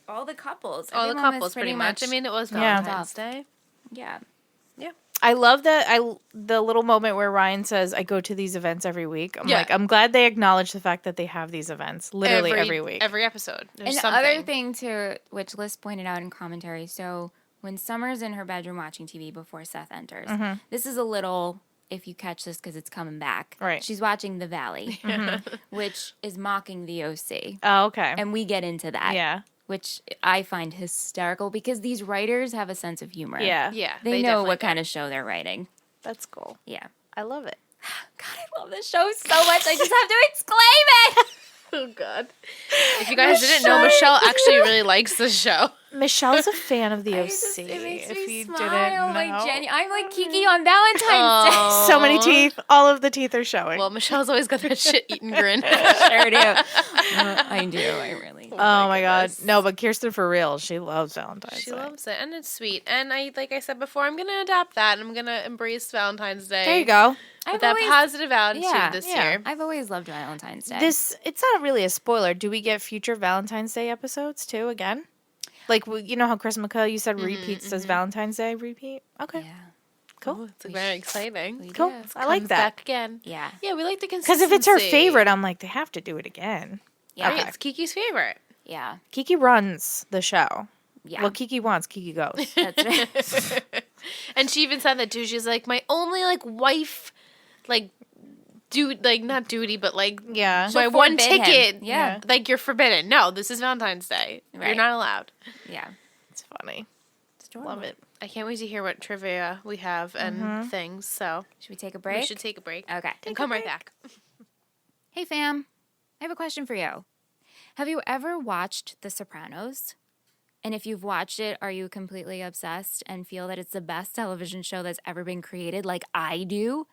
All the couples. all the Everyone was couples pretty much. I mean, it was Yeah. Valentine's Day. yeah. I love that. The little moment where Ryan says, "I go to these events every week." I'm Yeah. like, I'm glad they acknowledge the fact that they have these events literally every week. Every episode. There's And the something. other thing, too, which Liz pointed out in commentary, so when Summer's in her bedroom watching TV before Seth enters, this is a little, if you catch this because it's coming back, Right. she's watching The Valley, which is mocking the OC. Oh, okay. And we get into that. Yeah. Which I find hysterical because these writers have a sense of humor. Yeah. Yeah, They know definitely what do. kind of show they're writing. That's cool. Yeah. I love it. God, I love this show so much. I just have to exclaim it. Oh God! If you guys didn't know, Michelle actually really likes the show. Michelle's a fan of the OC. It makes if me you smile. didn't Like know. I'm like Kiki on Valentine's Day. So many teeth. All of the teeth are showing. Well, Michelle's always got that shit-eating grin. Sure do. I do. I really. oh my god. No, but Kirsten for real, she loves Valentine's She Day. loves it, and it's sweet. And like I said before, I'm gonna adopt that. I'm gonna embrace Valentine's Day. There you go. With that positive attitude Yeah, this yeah. year. I've always loved Valentine's Day. It's not really a spoiler. Do we get future Valentine's Day episodes too again? Like, you know how Chris McCall, you said repeats, does Valentine's Day repeat? Okay. Yeah. Cool. Oh, it's very exciting. We Cool. do. I like Comes that. back again. Yeah. Yeah, we like the Because consistency. if it's her favorite, I'm like, they have to do it again. Yeah. Right, it's Kiki's favorite. Yeah. Kiki runs the show. Yeah. Well, Kiki wants, Kiki goes. That's right. And she even said that too. She's like, my only like wife, like not duty, but like Yeah. my She'll one forbid him. ticket. Yeah. Like you're forbidden. No, this is Valentine's Day. You're Right. not allowed. Yeah. It's funny. It's adorable. Love it. I can't wait to hear what trivia we have and things. So Should we take a break? we should take a break Okay. and come right back. Hey, fam. I have a question for you. Have you ever watched The Sopranos? And if you've watched it, are you completely obsessed and feel that it's the best television show that's ever been created like I do?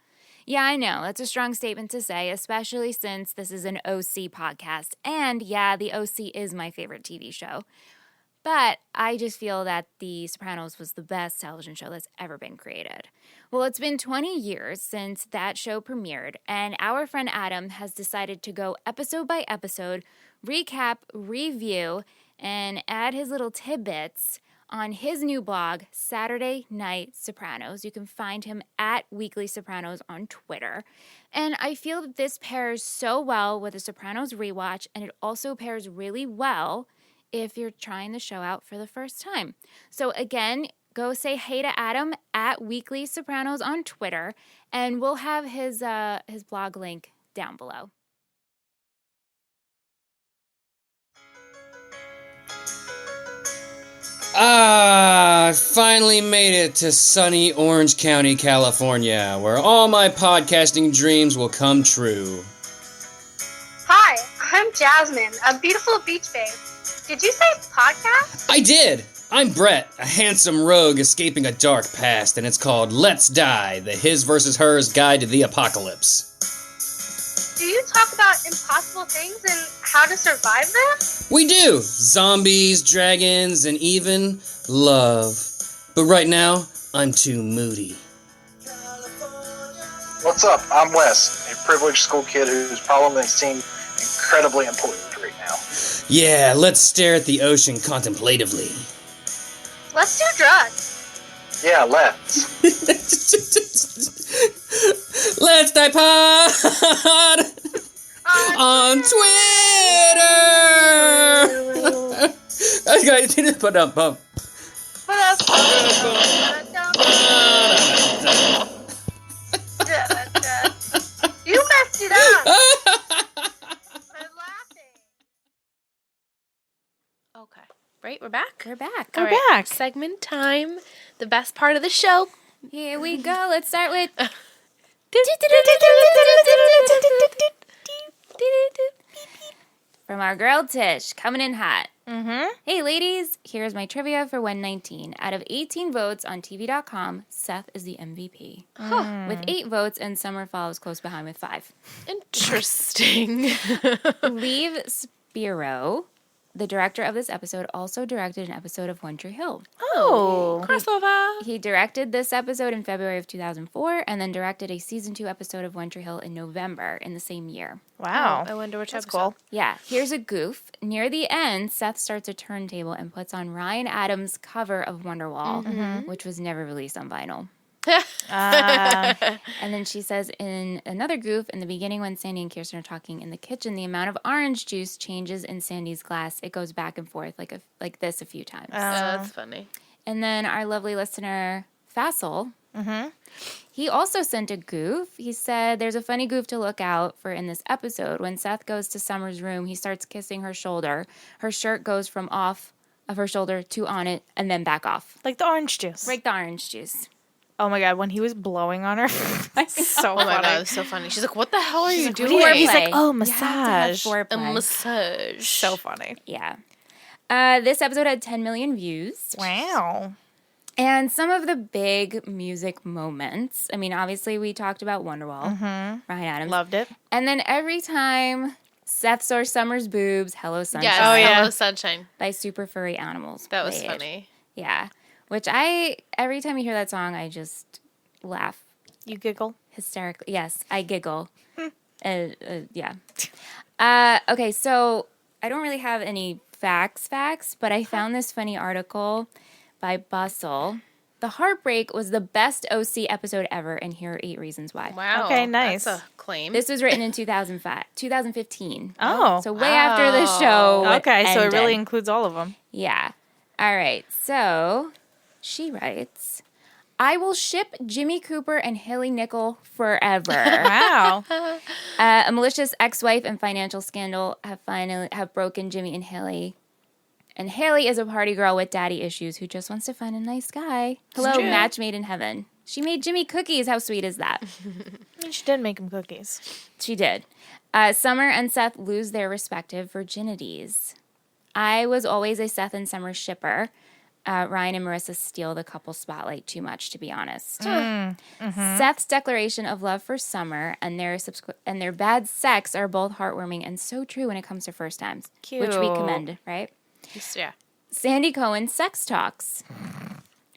Yeah, I know. That's a strong statement to say, especially since this is an OC podcast. And yeah, The OC is my favorite TV show. But I just feel that The Sopranos was the best television show that's ever been created. Well, it's been 20 years since that show premiered, and our friend Adam has decided to go episode by episode, recap, review, and add his little tidbits on his new blog, Saturday Night Sopranos. You can find him at Weekly Sopranos on Twitter. And I feel that this pairs so well with a Sopranos rewatch, and it also pairs really well if you're trying the show out for the first time. So again, go say hey to Adam at Weekly Sopranos on Twitter, and we'll have his blog link down below. I finally made it to sunny Orange County, California, where all my podcasting dreams will come true. Hi, I'm Jasmine, a beautiful beach babe. Did you say podcast? I did! I'm Brett, a handsome rogue escaping a dark past, and it's called Let's Die, the His vs. Hers Guide to the Apocalypse. Do you talk about impossible things and how to survive them? We do! Zombies, dragons, and even love. But right now, I'm too moody. What's up? I'm Wes, a privileged school kid whose problem seems incredibly important right now. Yeah, let's stare at the ocean contemplatively. Let's do drugs. Yeah, let's. Let's Die Pod on Twitter. I didn't put up bump. You messed it up. I'm laughing. Okay. Right, we're back? We're back. All We're right, back. Segment time. The best part of the show. Here we go. Let's start with... From our girl Tish, coming in hot. Mm-hmm. Hey ladies, here's my trivia for 119. Out of 18 votes on TV.com, Seth is the MVP. With 8 votes, and Summer follows close behind with 5. Interesting. Leave Spiro, the director of this episode, also directed an episode of One Tree Hill. Oh. Crossover. He directed this episode in February of 2004, and then directed a season 2 episode of One Tree Hill in November in the same year. Wow. I wonder which That's episode. cool. Yeah, here's a goof. Near the end, Seth starts a turntable and puts on Ryan Adams' cover of Wonderwall, which was never released on vinyl. And then she says in another goof, in the beginning when Sandy and Kirsten are talking in the kitchen, the amount of orange juice changes in Sandy's glass. It goes back and forth like this a few times. Oh, that's funny. And then our lovely listener, Fassel, he also sent a goof. He said, there's a funny goof to look out for in this episode. When Seth goes to Summer's room, he starts kissing her shoulder. Her shirt goes from off of her shoulder to on it and then back off. Like the orange juice. Like the orange juice. Oh my God, when he was blowing on her. so Oh my funny. god, it's so funny. She's like, "What the hell are you doing?" Foreplay. He's like, oh, You have to have massage. A foreplay. massage. So funny. Yeah. This episode had 10 million views. Wow. And some of the big music moments. I mean, obviously, we talked about Wonderwall. Ryan Adams. Loved it. And then every time Seth saw Summer's boobs, Hello Sunshine. Yes. Oh, yeah. Hello, sunshine. By Super Furry Animals. That was played. funny. Yeah. Which every time you hear that song, I just laugh You giggle. hysterically. Yes, I giggle. Yeah. Okay, so I don't really have any facts, but I found this funny article by Bustle. The Heartbreak was the best OC episode ever, and here are 8 reasons why. Wow. Okay, nice. That's a claim. This was written in 2015. Oh. So way after the show Okay, so it ended. really includes all of them. Yeah. All right. So she writes, I will ship Jimmy Cooper and Haley Nickel forever. Wow. A malicious ex-wife and financial scandal have broken Jimmy and Haley. And Haley is a party girl with daddy issues who just wants to find a nice guy. Hello, true. match made in heaven. She made Jimmy cookies. How sweet is that? She did make him cookies. She did. Summer and Seth lose their respective virginities. I was always a Seth and Summer shipper. Ryan and Marissa steal the couple spotlight too much, to be honest. Seth's declaration of love for Summer and their bad sex are both heartwarming and so true when it comes to first times, which we Cute. commend, right? Yeah. Sandy Cohen sex talks.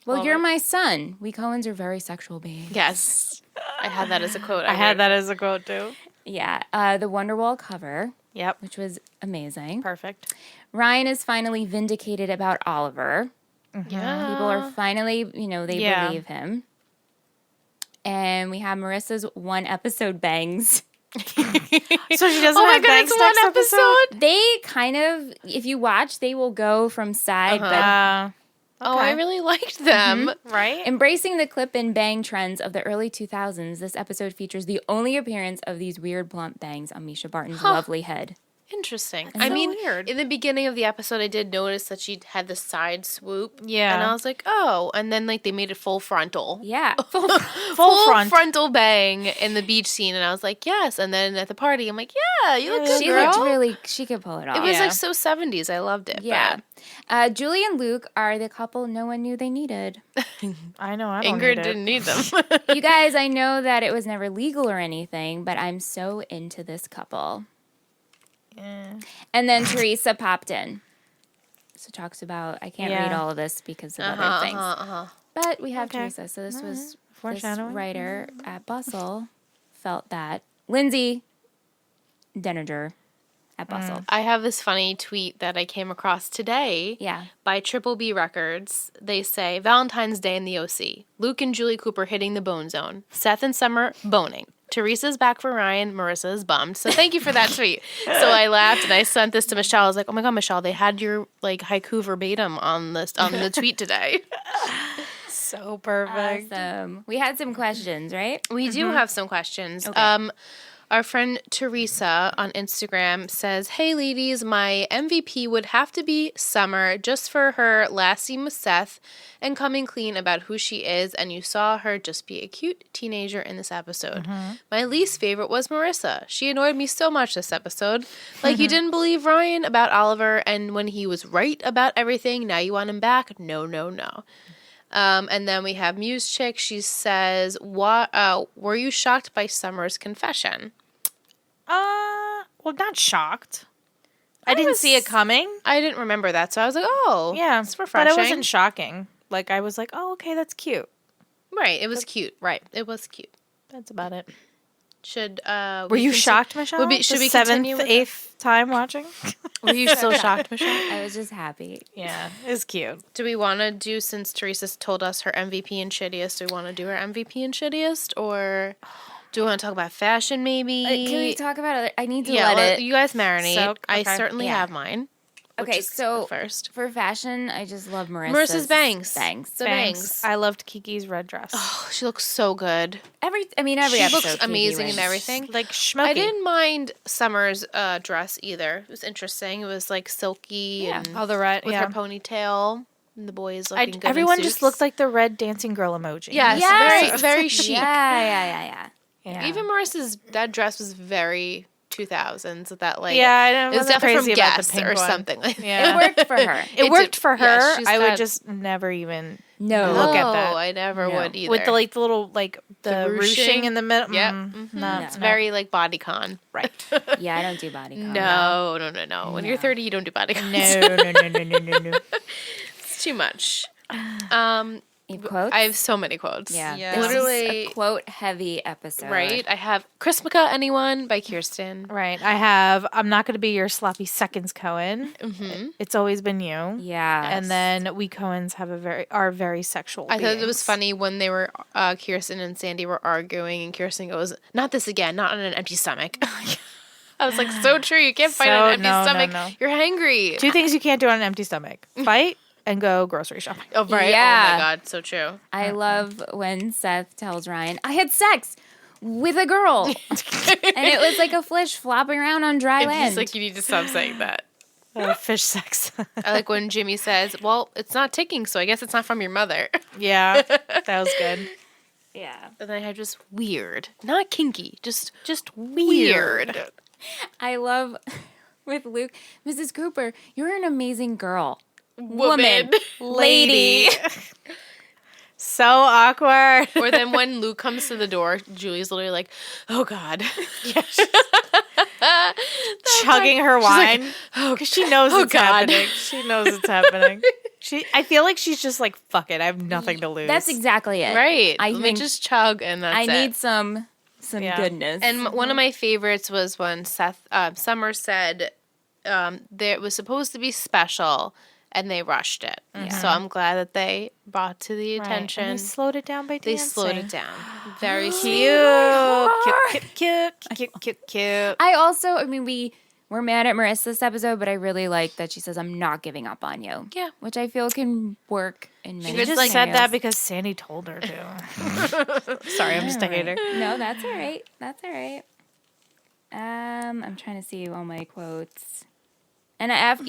Well, Love you're it. my son. We Cohens are very sexual beings. Yes. I had that as a quote. I had that as a quote too. Yeah. The Wonderwall cover, Yep. which was amazing. Perfect. Ryan is finally vindicated about Oliver. Yeah. People are finally, they Yeah. believe him. And we have Marissa's one episode bangs. So she doesn't Oh my have god, bangs it's next one episode. They kind of, if you watch, they will go from side, but Oh, I really liked them. Right? Embracing the clip and bang trends of the early 2000s, this episode features the only appearance of these weird blunt bangs on Misha Barton's lovely head. Interesting. That's I so mean, weird. in the beginning of the episode, I did notice that she had the side swoop. Yeah. And I was like, oh. And then, like, they made it full frontal. Yeah. Full front. frontal bang in the beach scene. And I was like, yes. And then at the party, I'm like, yeah, you look good, She girl. looked really, she could pull it off. It was, like, so 70s. I loved it. Yeah. Julie and Luke are the couple no one knew they needed. I know. I don't Ingrid need it. didn't need them. You guys, I know that it was never legal or anything, but I'm so into this couple. And then Teresa popped in. So talks about, I can't read all of this because of other things. But we have Teresa. So this was this Foreshadowing. writer at Bustle felt that. Lindsay Denninger at Bustle. I have this funny tweet that I came across today. Yeah. By Triple B Records. They say, Valentine's Day in the OC. Luke and Julie Cooper hitting the bone zone. Seth and Summer boning. Teresa's back for Ryan. Marissa is bummed. So thank you for that tweet. So I laughed and I sent this to Michelle. I was like, oh my God, Michelle, they had your like haiku verbatim on the tweet today. So perfect. Awesome. We had some questions, right? We do have some questions. Okay. Our friend Teresa on Instagram says, hey, ladies, my MVP would have to be Summer just for her last scene with Seth and coming clean about who she is, and you saw her just be a cute teenager in this episode. My least favorite was Marissa. She annoyed me so much this episode. Like, you didn't believe Ryan about Oliver, and when he was right about everything, now you want him back? No, no, no. And then we have Muse Chick. She says, "What? Were you shocked by Summer's confession?" Well, not shocked. I didn't see it coming. I didn't remember that, so I was like, "Oh, Yeah, it's refreshing." but it wasn't shocking. Like, I was like, oh, okay, that's cute. Right, it was cute. Right. It was cute. That's about it. Should Were you shocked, Michelle? Should we seventh, continue with eighth time watching? Were you so shocked, Michelle? I was just happy. Yeah, it's cute. Do we want to do, since Teresa's told us her MVP and shittiest, do we want to do her MVP and shittiest, or do we want to talk about fashion maybe? Can we talk about it? I need to Yeah, let it. you guys marinate. Soak, I okay. certainly Yeah. have mine. Okay, so first. for fashion, I just love Marissa's bangs. Bangs. The bangs. I loved Kiki's red dress. Oh, she looks so good. Every She episode, looks Kiki amazing wins. and everything. Like smoky. I didn't mind Summer's dress either. It was interesting. It was like silky Yeah. and Oh, the red. with Yeah. her ponytail. And the boys looking good. in Everyone just suits. looked like the red dancing girl emoji. Yes, Yes. very very chic. Yeah. Yeah. Even Marissa's that dress was very 2000s. That like Yeah, I it was wasn't definitely crazy from about the Guess pink or one. something like Yeah. It worked for her. It worked for her. Yeah, she's I would got- just never even No. look at that. I never would either. with the like the little like the ruching? ruching in the middle. Yep. No, It's very like bodycon. right. Yeah, I don't do bodycon. No. When you're 30, you don't do bodycon. No. It's too much. You quotes? I have so many quotes. Yeah. Yes. This is Literally, a quote heavy episode. right? I have Chrismica Anyone by Kirsten. Right. I have I'm not going to be your sloppy seconds Cohen. It's always been you. Yeah. And then we Cohens have are very sexual. I thought it was beings. funny when they were Kirsten and Sandy were arguing, and Kirsten goes, "Not this again, not on an empty stomach." I was like, "So true. You can't fight on an empty No, stomach. no. You're hangry." Two things you can't do on an empty stomach: fight and go grocery shopping. Oh right. Yeah. Oh my god, so true. I love when Seth tells Ryan, I had sex with a girl. And it was like a fish flopping around on dry And land. he's like, "You need to stop saying that." Fish sex. I like when Jimmy says, "Well, it's not ticking, so I guess it's not from your mother." Yeah, that was good. yeah. And then I have just weird, not kinky, just weird. I love with Luke, Mrs. Cooper, you're an amazing girl. Woman. Lady. So awkward. Or then when Luke comes to the door, Julie's literally like, "Oh God." Chugging her wine "Oh, because she knows oh it's God." happening. She knows it's happening. I feel like she's just like, fuck it. I have nothing to lose. That's exactly it. Right. I Let me think just chug and that's I it. need some Yeah. goodness. And one of my favorites was when Summer said it was supposed to be special and they rushed it. So I'm glad that they brought to the Right. attention. And they slowed it down by They dancing. slowed it down. Very Cute. sweet. Cute. I also, I mean, we we're mad at Marissa this episode, but I really like that she says, I'm not giving up on you. Yeah. Which I feel can work in many You just scenarios. said that because Sandy told her to. Sorry, I'm just a hater. No, that's all right. That's all right. I'm trying to see all my quotes. And I have,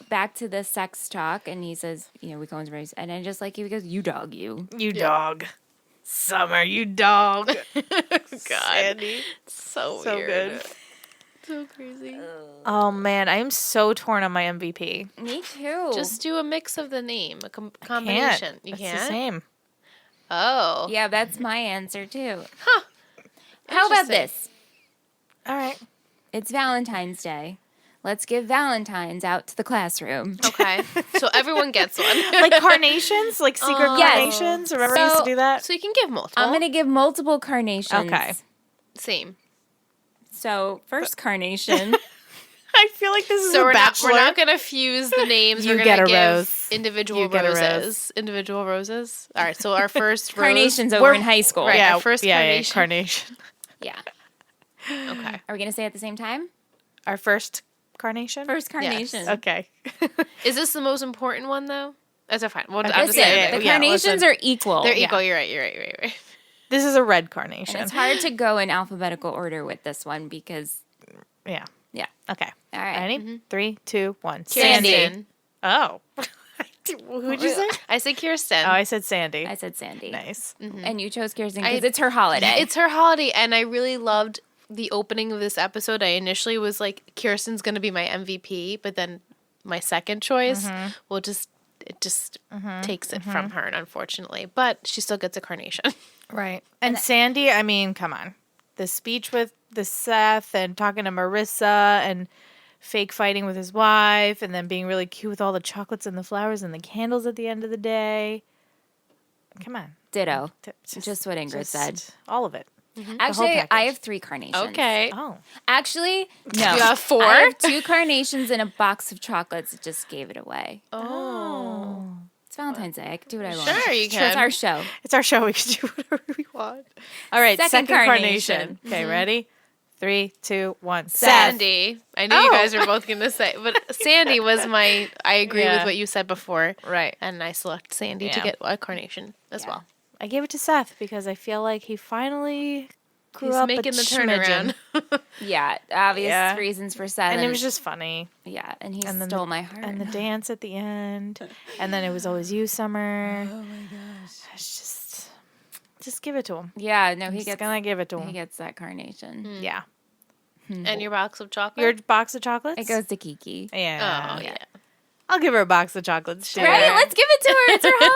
back to the sex talk, and he says, we go into race, and I just like he goes, you dog, you. You dog. Summer, you dog. God. Sandy. So So weird. good. So crazy. Oh, man. I am so torn on my MVP. Me too. Just do a mix of the name, a combination. You It's can't? the same. Oh. yeah, that's my answer too. Huh. How about Interesting. this? All right. It's Valentine's Day. Let's give Valentines out to the classroom. Okay. So everyone gets one. Like carnations? Like secret Yes. carnations? Remember we used to do that? So you can give multiple. I'm going to give multiple carnations. Okay. Same. So, first carnation. I feel like this is So a we're bachelor. not going to fuse the names. You we're get going to a give rose. individual You get a rose. roses. Individual roses. All right. So our first rose. Carnations over We're- in high school. Right. Yeah, Our first carnation. Yeah. Okay. Are we going to say it at the same time? Our first carnation? First carnation. Okay. Is this the most important one though? That's a fine. Well, I'm just Listen, saying the yeah, carnations listen. are equal. they're equal. You're right. You're right. This is a red And carnation. it's hard to go in alphabetical order with this one because, Yeah. yeah. Okay. All right. Ready? 3, 2, 1. Sandy. Sandy. Oh. Who'd you say? I say Kirsten. Oh, I said Sandy. I said Sandy. Nice. And you chose Kirsten because it's her holiday. It's her holiday, and I really loved the opening of this episode. I initially was like, Kirsten's going to be my MVP, but then my second choice will just takes it from her, unfortunately. But she still gets a carnation. Right. And Sandy, I mean, come on. The speech with the Seth and talking to Marissa and fake fighting with his wife and then being really cute with all the chocolates and the flowers and the candles at the end of the day. Come on. Ditto. Just what Ingrid said. All of it. Actually, package. I have 3 carnations. Okay. Oh. Actually, no. You have 4? I have 2 carnations and a box of chocolates. It just gave it away. Oh. It's Valentine's Day. I can do what I want. Sure, you It's can. our show. It's our show. We can do whatever we want. All right. Second Second carnation. carnation. Okay, ready? 3, 2, 1. Sandy. I knew Oh. you guys were both going to say, but Sandy was I agree Yeah. with what you said before. Right. And I select Sandy to Yeah. get a carnation as well. I gave it to Seth because I feel like he finally grew He's up making a the smidgen. turnaround. Yeah, obvious Yeah. reasons for 7. And it was just funny. yeah, and he and then stole the- my heart. And the dance at the end. And then it was always you, Summer. Oh my gosh. It's just give it to him. yeah, no, I'm he just gets gonna give it to he him. gets that carnation. Yeah. And your box of chocolate? Your box of chocolates? It goes to Kiki. Yeah. Oh, yeah. I'll give her a box of chocolates too. Right, let's give it to her. It's her holiday.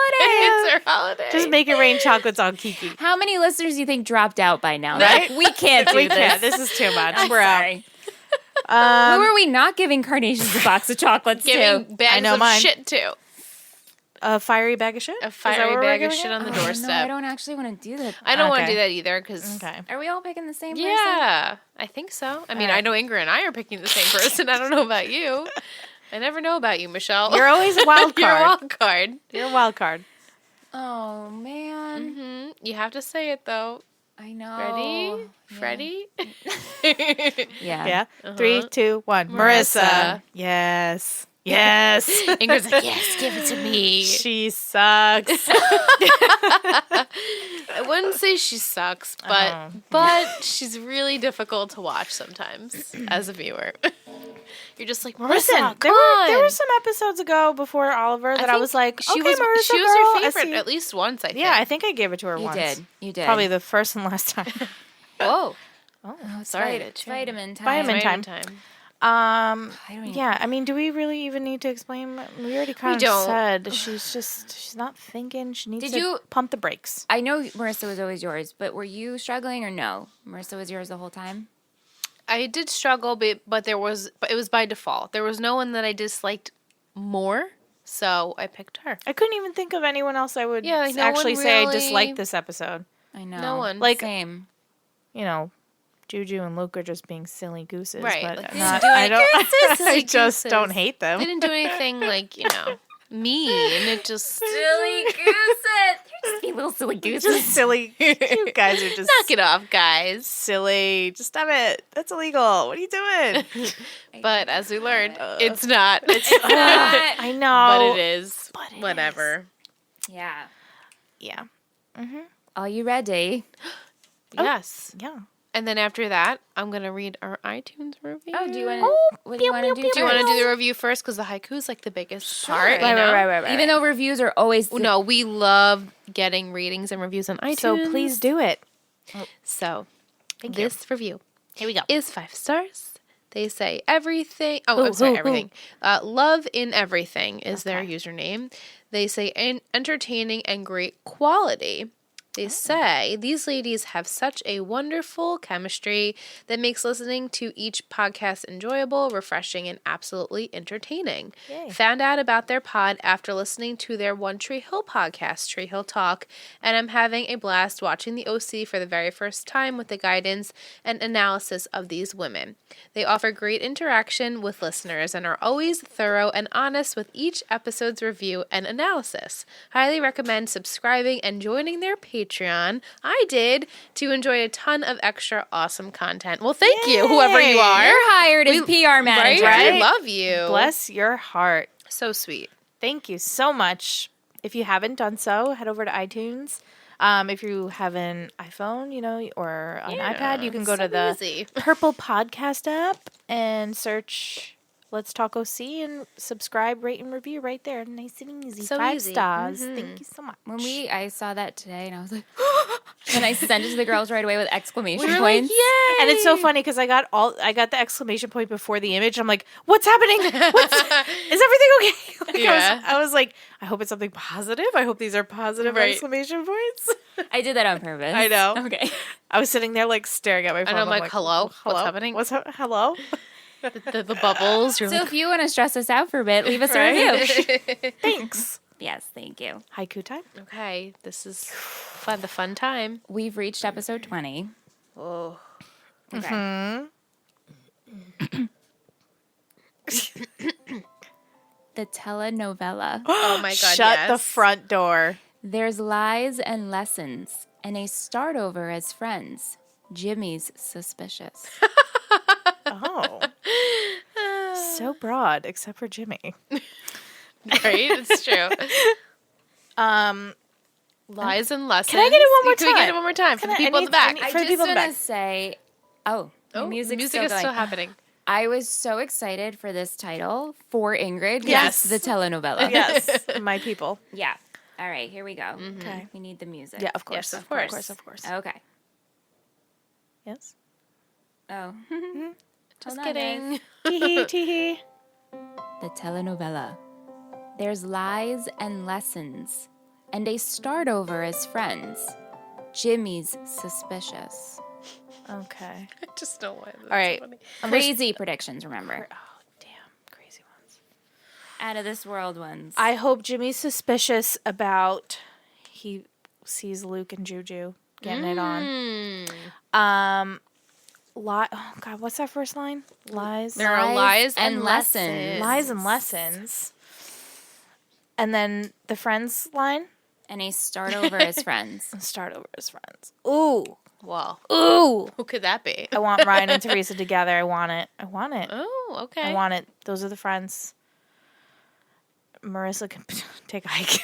It's her holiday. Just make it rain chocolates on Kiki. How many listeners do you think dropped out by now? Right? We can't do We this. can't. This is too much. I'm We're sorry. out. Who are we not giving carnations a box of chocolates Giving to? bags know of mine. shit to. A fiery bag of shit? A Is that fiery what we're bag of giving shit it? on the No, doorstep. I don't actually want to do that. I don't want to Okay. do that either because. Okay. Are we all picking the same person? Yeah, I think so. I mean, right. I know Ingrid and I are picking the same person. I don't know about you. I never know about you, Michelle. You're always a wild You're a card. wild card. You're a wild card. Oh man, Hmm. You have to say it though. I know. Ready? Freddie? Yeah. Yeah. 3, 2, 1. Marissa. Marissa. Yes. Yes. Ingrid's like, yes, give it to me. She sucks. I wouldn't say she sucks, but she's really difficult to watch sometimes as a viewer. You're just like, Marissa, Listen, come there on. were some episodes ago before Oliver that I think was like, she okay, was Marissa, she was girl, your I favorite see. at least once. I think. Yeah, I think I gave it to her You once. did. You did. Probably the first and last time. Whoa. Oh, Sorry. It's vitamin time. Vitamin time. I don't even- Yeah, I mean, do we really even need to explain? We already kind of don't. said she's not thinking. She needs Did to you- pump the brakes. I know Marissa was always yours, but were you struggling or no? Marissa was yours the whole time? I did struggle, but it was by default. There was no one that I disliked more, so I picked her. I couldn't even think of anyone else I would Yeah, like, no actually one say I really- disliked this episode. I know. No one. Like- Same. You know, Juju and Luke are just being silly gooses, Right, but like, they not, didn't do I don't. silly I just gooses. don't hate them. They didn't do anything like, mean. It just Silly goose it. You're just a little silly goose. Just silly. You guys are just knock it off, guys. silly. Just stop it. That's illegal. What are you doing? But as we learned, it's not. I know. But it is. But it Whatever. Yeah. Yeah. Are you ready? Yes. Yeah. And then after that, I'm going to read our iTunes review. Oh, do you want to? What do you want to do? Do you want to do the review first? Because the haiku is like the biggest part. you Right, know? Right. Even though reviews are always No, we love getting ratings and reviews on iTunes. So please do it. So, Thank you. this review Here we go. is 5 stars. They say everything. Oh, I'm sorry, everything. Love in everything is their username. They say entertaining and great quality. They say these ladies have such a wonderful chemistry that makes listening to each podcast enjoyable, refreshing, and absolutely entertaining. Yay. Found out about their pod after listening to their One Tree Hill podcast, Tree Hill Talk, and I'm having a blast watching the OC for the very first time with the guidance and analysis of these women. They offer great interaction with listeners and are always thorough and honest with each episode's review and analysis. Highly recommend subscribing and joining their Patreon. I did, to enjoy a ton of extra awesome content. Well, thank you, whoever you are. You're hired as PR manager. Right? I love you. Bless your heart. So sweet. Thank you so much. If you haven't done so, head over to iTunes. If you have an iPhone, or an iPad, you can go to the easy. Purple Podcast app and search Let's Talk OC and subscribe, rate, and review right there. Nice and easy. So 5 easy. stars. Thank you so much. I saw that today and I was like, and I sent it to the girls right away with exclamation We were points. like, yay! And it's so funny because I got the exclamation point before the image. I'm like, what's happening? Is everything okay? Yeah. I was like, I hope it's something positive. I hope these are positive Right. exclamation points. I did that on purpose. I know. Okay. I was sitting there like staring at my phone. I'm like, hello? What's happening? Hello? The bubbles. You're So like, if you want to stress us out for a bit, leave us a Right? review. Thanks. Yes, thank you. Haiku time. okay, this is the fun time. We've reached episode 20. Oh. Okay. The telenovela. Oh my God, Shut the yes. front door. There's lies and lessons, and a start over as friends. Jimmy's suspicious. Oh. So broad, except for Jimmy. Right? It's true. Lies and lessons. Can I get it one more Can we get time? it one more time for Can the I- people in the back? any- I For the just people in the want back. to say, the music's still is going. still happening. I was so excited for this title for Ingrid. Yes. The telenovela. Yes, my people. Yeah. All right, here we go. Okay. We need the music. Yeah, of course. Yes, of Of course. course. Okay. Yes. Oh. Just Hold on, kidding. Teehee, teehee. The telenovela. There's lies and lessons, and a start over as friends. Jimmy's suspicious. Okay. I just don't want. All right. Crazy predictions, remember? Oh, damn. Crazy ones. Out of this world ones. I hope Jimmy's suspicious about he sees Luke and Juju getting it on. Oh God, what's that first line? Lies. There are lies and and lessons. lessons. Lies and lessons. And then the friends line. and a start over as friends. Start over as friends. Ooh. Well, Ooh. who could that be? I want Ryan and Teresa together. I want it. Oh, okay. I want it. Those are the friends. Marissa can take a hike.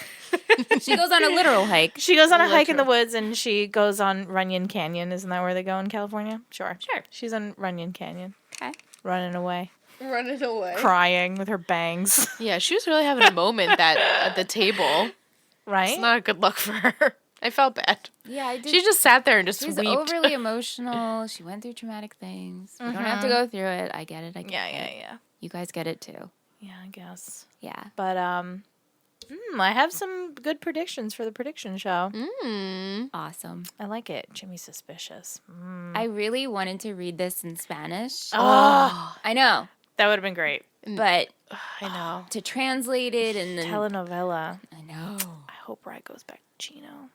She goes on a literal hike. She goes on a hike in the woods and she goes on Runyon Canyon. Isn't that where they go in California? Sure. Sure. She's on Runyon Canyon. Okay. Running away. Running away. Crying with her bangs. Yeah, she was really having a moment at the table. Right? It's not a good look for her. I felt bad. Yeah, I did. She just sat there and just She was wept. overly emotional. She went through traumatic things. You don't have to go through it. I get it. I get it. Yeah. You guys get it too. Yeah, I guess. Yeah. But I have some good predictions for the prediction show. Awesome. I like it. Jimmy's suspicious. I really wanted to read this in Spanish. Oh, I know, that would have been great. but I know. to translate it and then Telenovela. I know. I hope Rye goes back to Chino.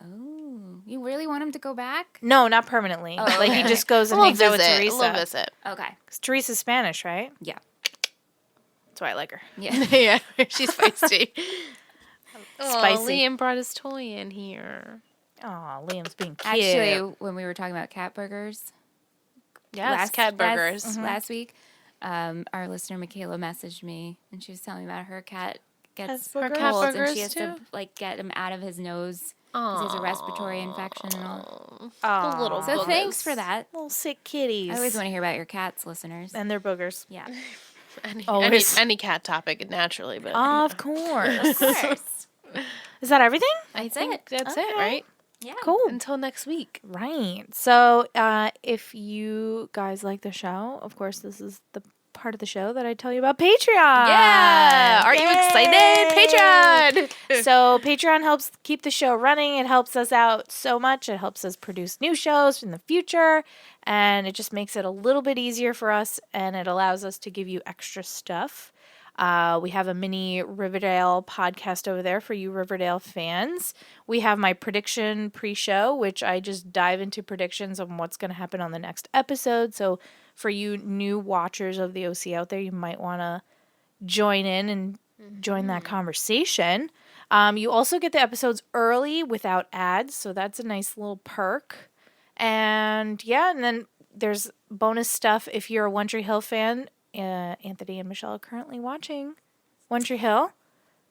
Oh, you really want him to go back? No, not permanently. Oh, Like he okay. just goes and A hangs out little with visit. Teresa. A little visit. Okay. 'Cause Teresa's Spanish, right? Yeah. That's why I like her. Yeah. Yeah, she's feisty. Spicy. Liam brought his toy in here. Aw, Liam's being cute. Actually, when we were talking about cat burgers, Yes, cat burgers. last week, our listener Michaela messaged me, and she was telling me about her cat gets Her cat colds, and burgers she has too? to like get him out of his nose because he has a respiratory infection and all. The little So boogers. thanks for that. Little sick kitties. I always want to hear about your cats, listeners. And their boogers. Yeah, Always. Any cat topic, naturally, but Of course. of course. Is that everything? I think that's Okay. it, right? Yeah. Cool. Until next week. Right. So, if you guys like the show, of course, this is the part of the show that I tell you about Patreon. Yeah. Aren't you excited? Patreon. So, Patreon helps keep the show running. It helps us out so much. It helps us produce new shows in the future. And it just makes it a little bit easier for us. And it allows us to give you extra stuff. We have a mini Riverdale podcast over there for you Riverdale fans. We have my prediction pre-show, which I just dive into predictions on what's going to happen on the next episode. So for you new watchers of the OC out there, you might want to join in and join that conversation. You also get the episodes early without ads, so that's a nice little perk. And yeah, and then there's bonus stuff if you're a One Tree Hill fan. Anthony and Michelle are currently watching One Tree Hill.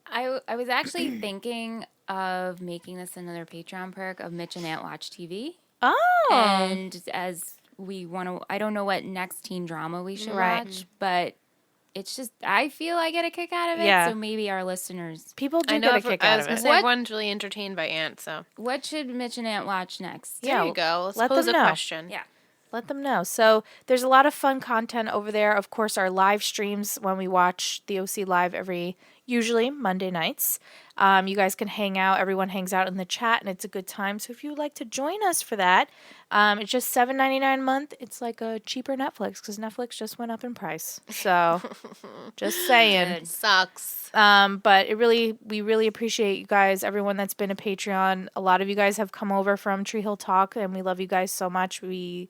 I was actually thinking of making this another Patreon perk of Mitch and Ant Watch TV. Oh. And as we want to, I don't know what next teen drama we should watch, but it's just, I feel I get a kick out of it. Yeah. So maybe our listeners. People do I know get a kick out of I was it. gonna say everyone's really entertained by Ant, so What should Mitch and Ant watch next? Yeah, there you go. Let's let pose them a know. question. Yeah. Let them know. So there's a lot of fun content over there. Of course, our live streams when we watch the OC live usually Monday nights. You guys can hang out. Everyone hangs out in the chat, and it's a good time. So if you would like to join us for that, it's just $7.99 a month. It's like a cheaper Netflix because Netflix just went up in price. So just saying. Sucks. But we really appreciate you guys, everyone that's been a Patreon. A lot of you guys have come over from Tree Hill Talk, and we love you guys so much. We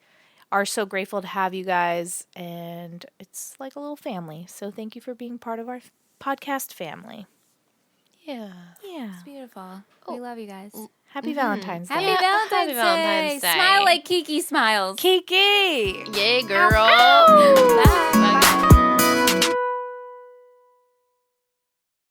are so grateful to have you guys, and it's like a little family. So thank you for being part of our podcast family. Yeah. Yeah. It's beautiful. We love you guys. Happy Valentine's Day. Happy Valentine's Valentine's Day. Smile like Kiki smiles. Kiki! Yay, girl.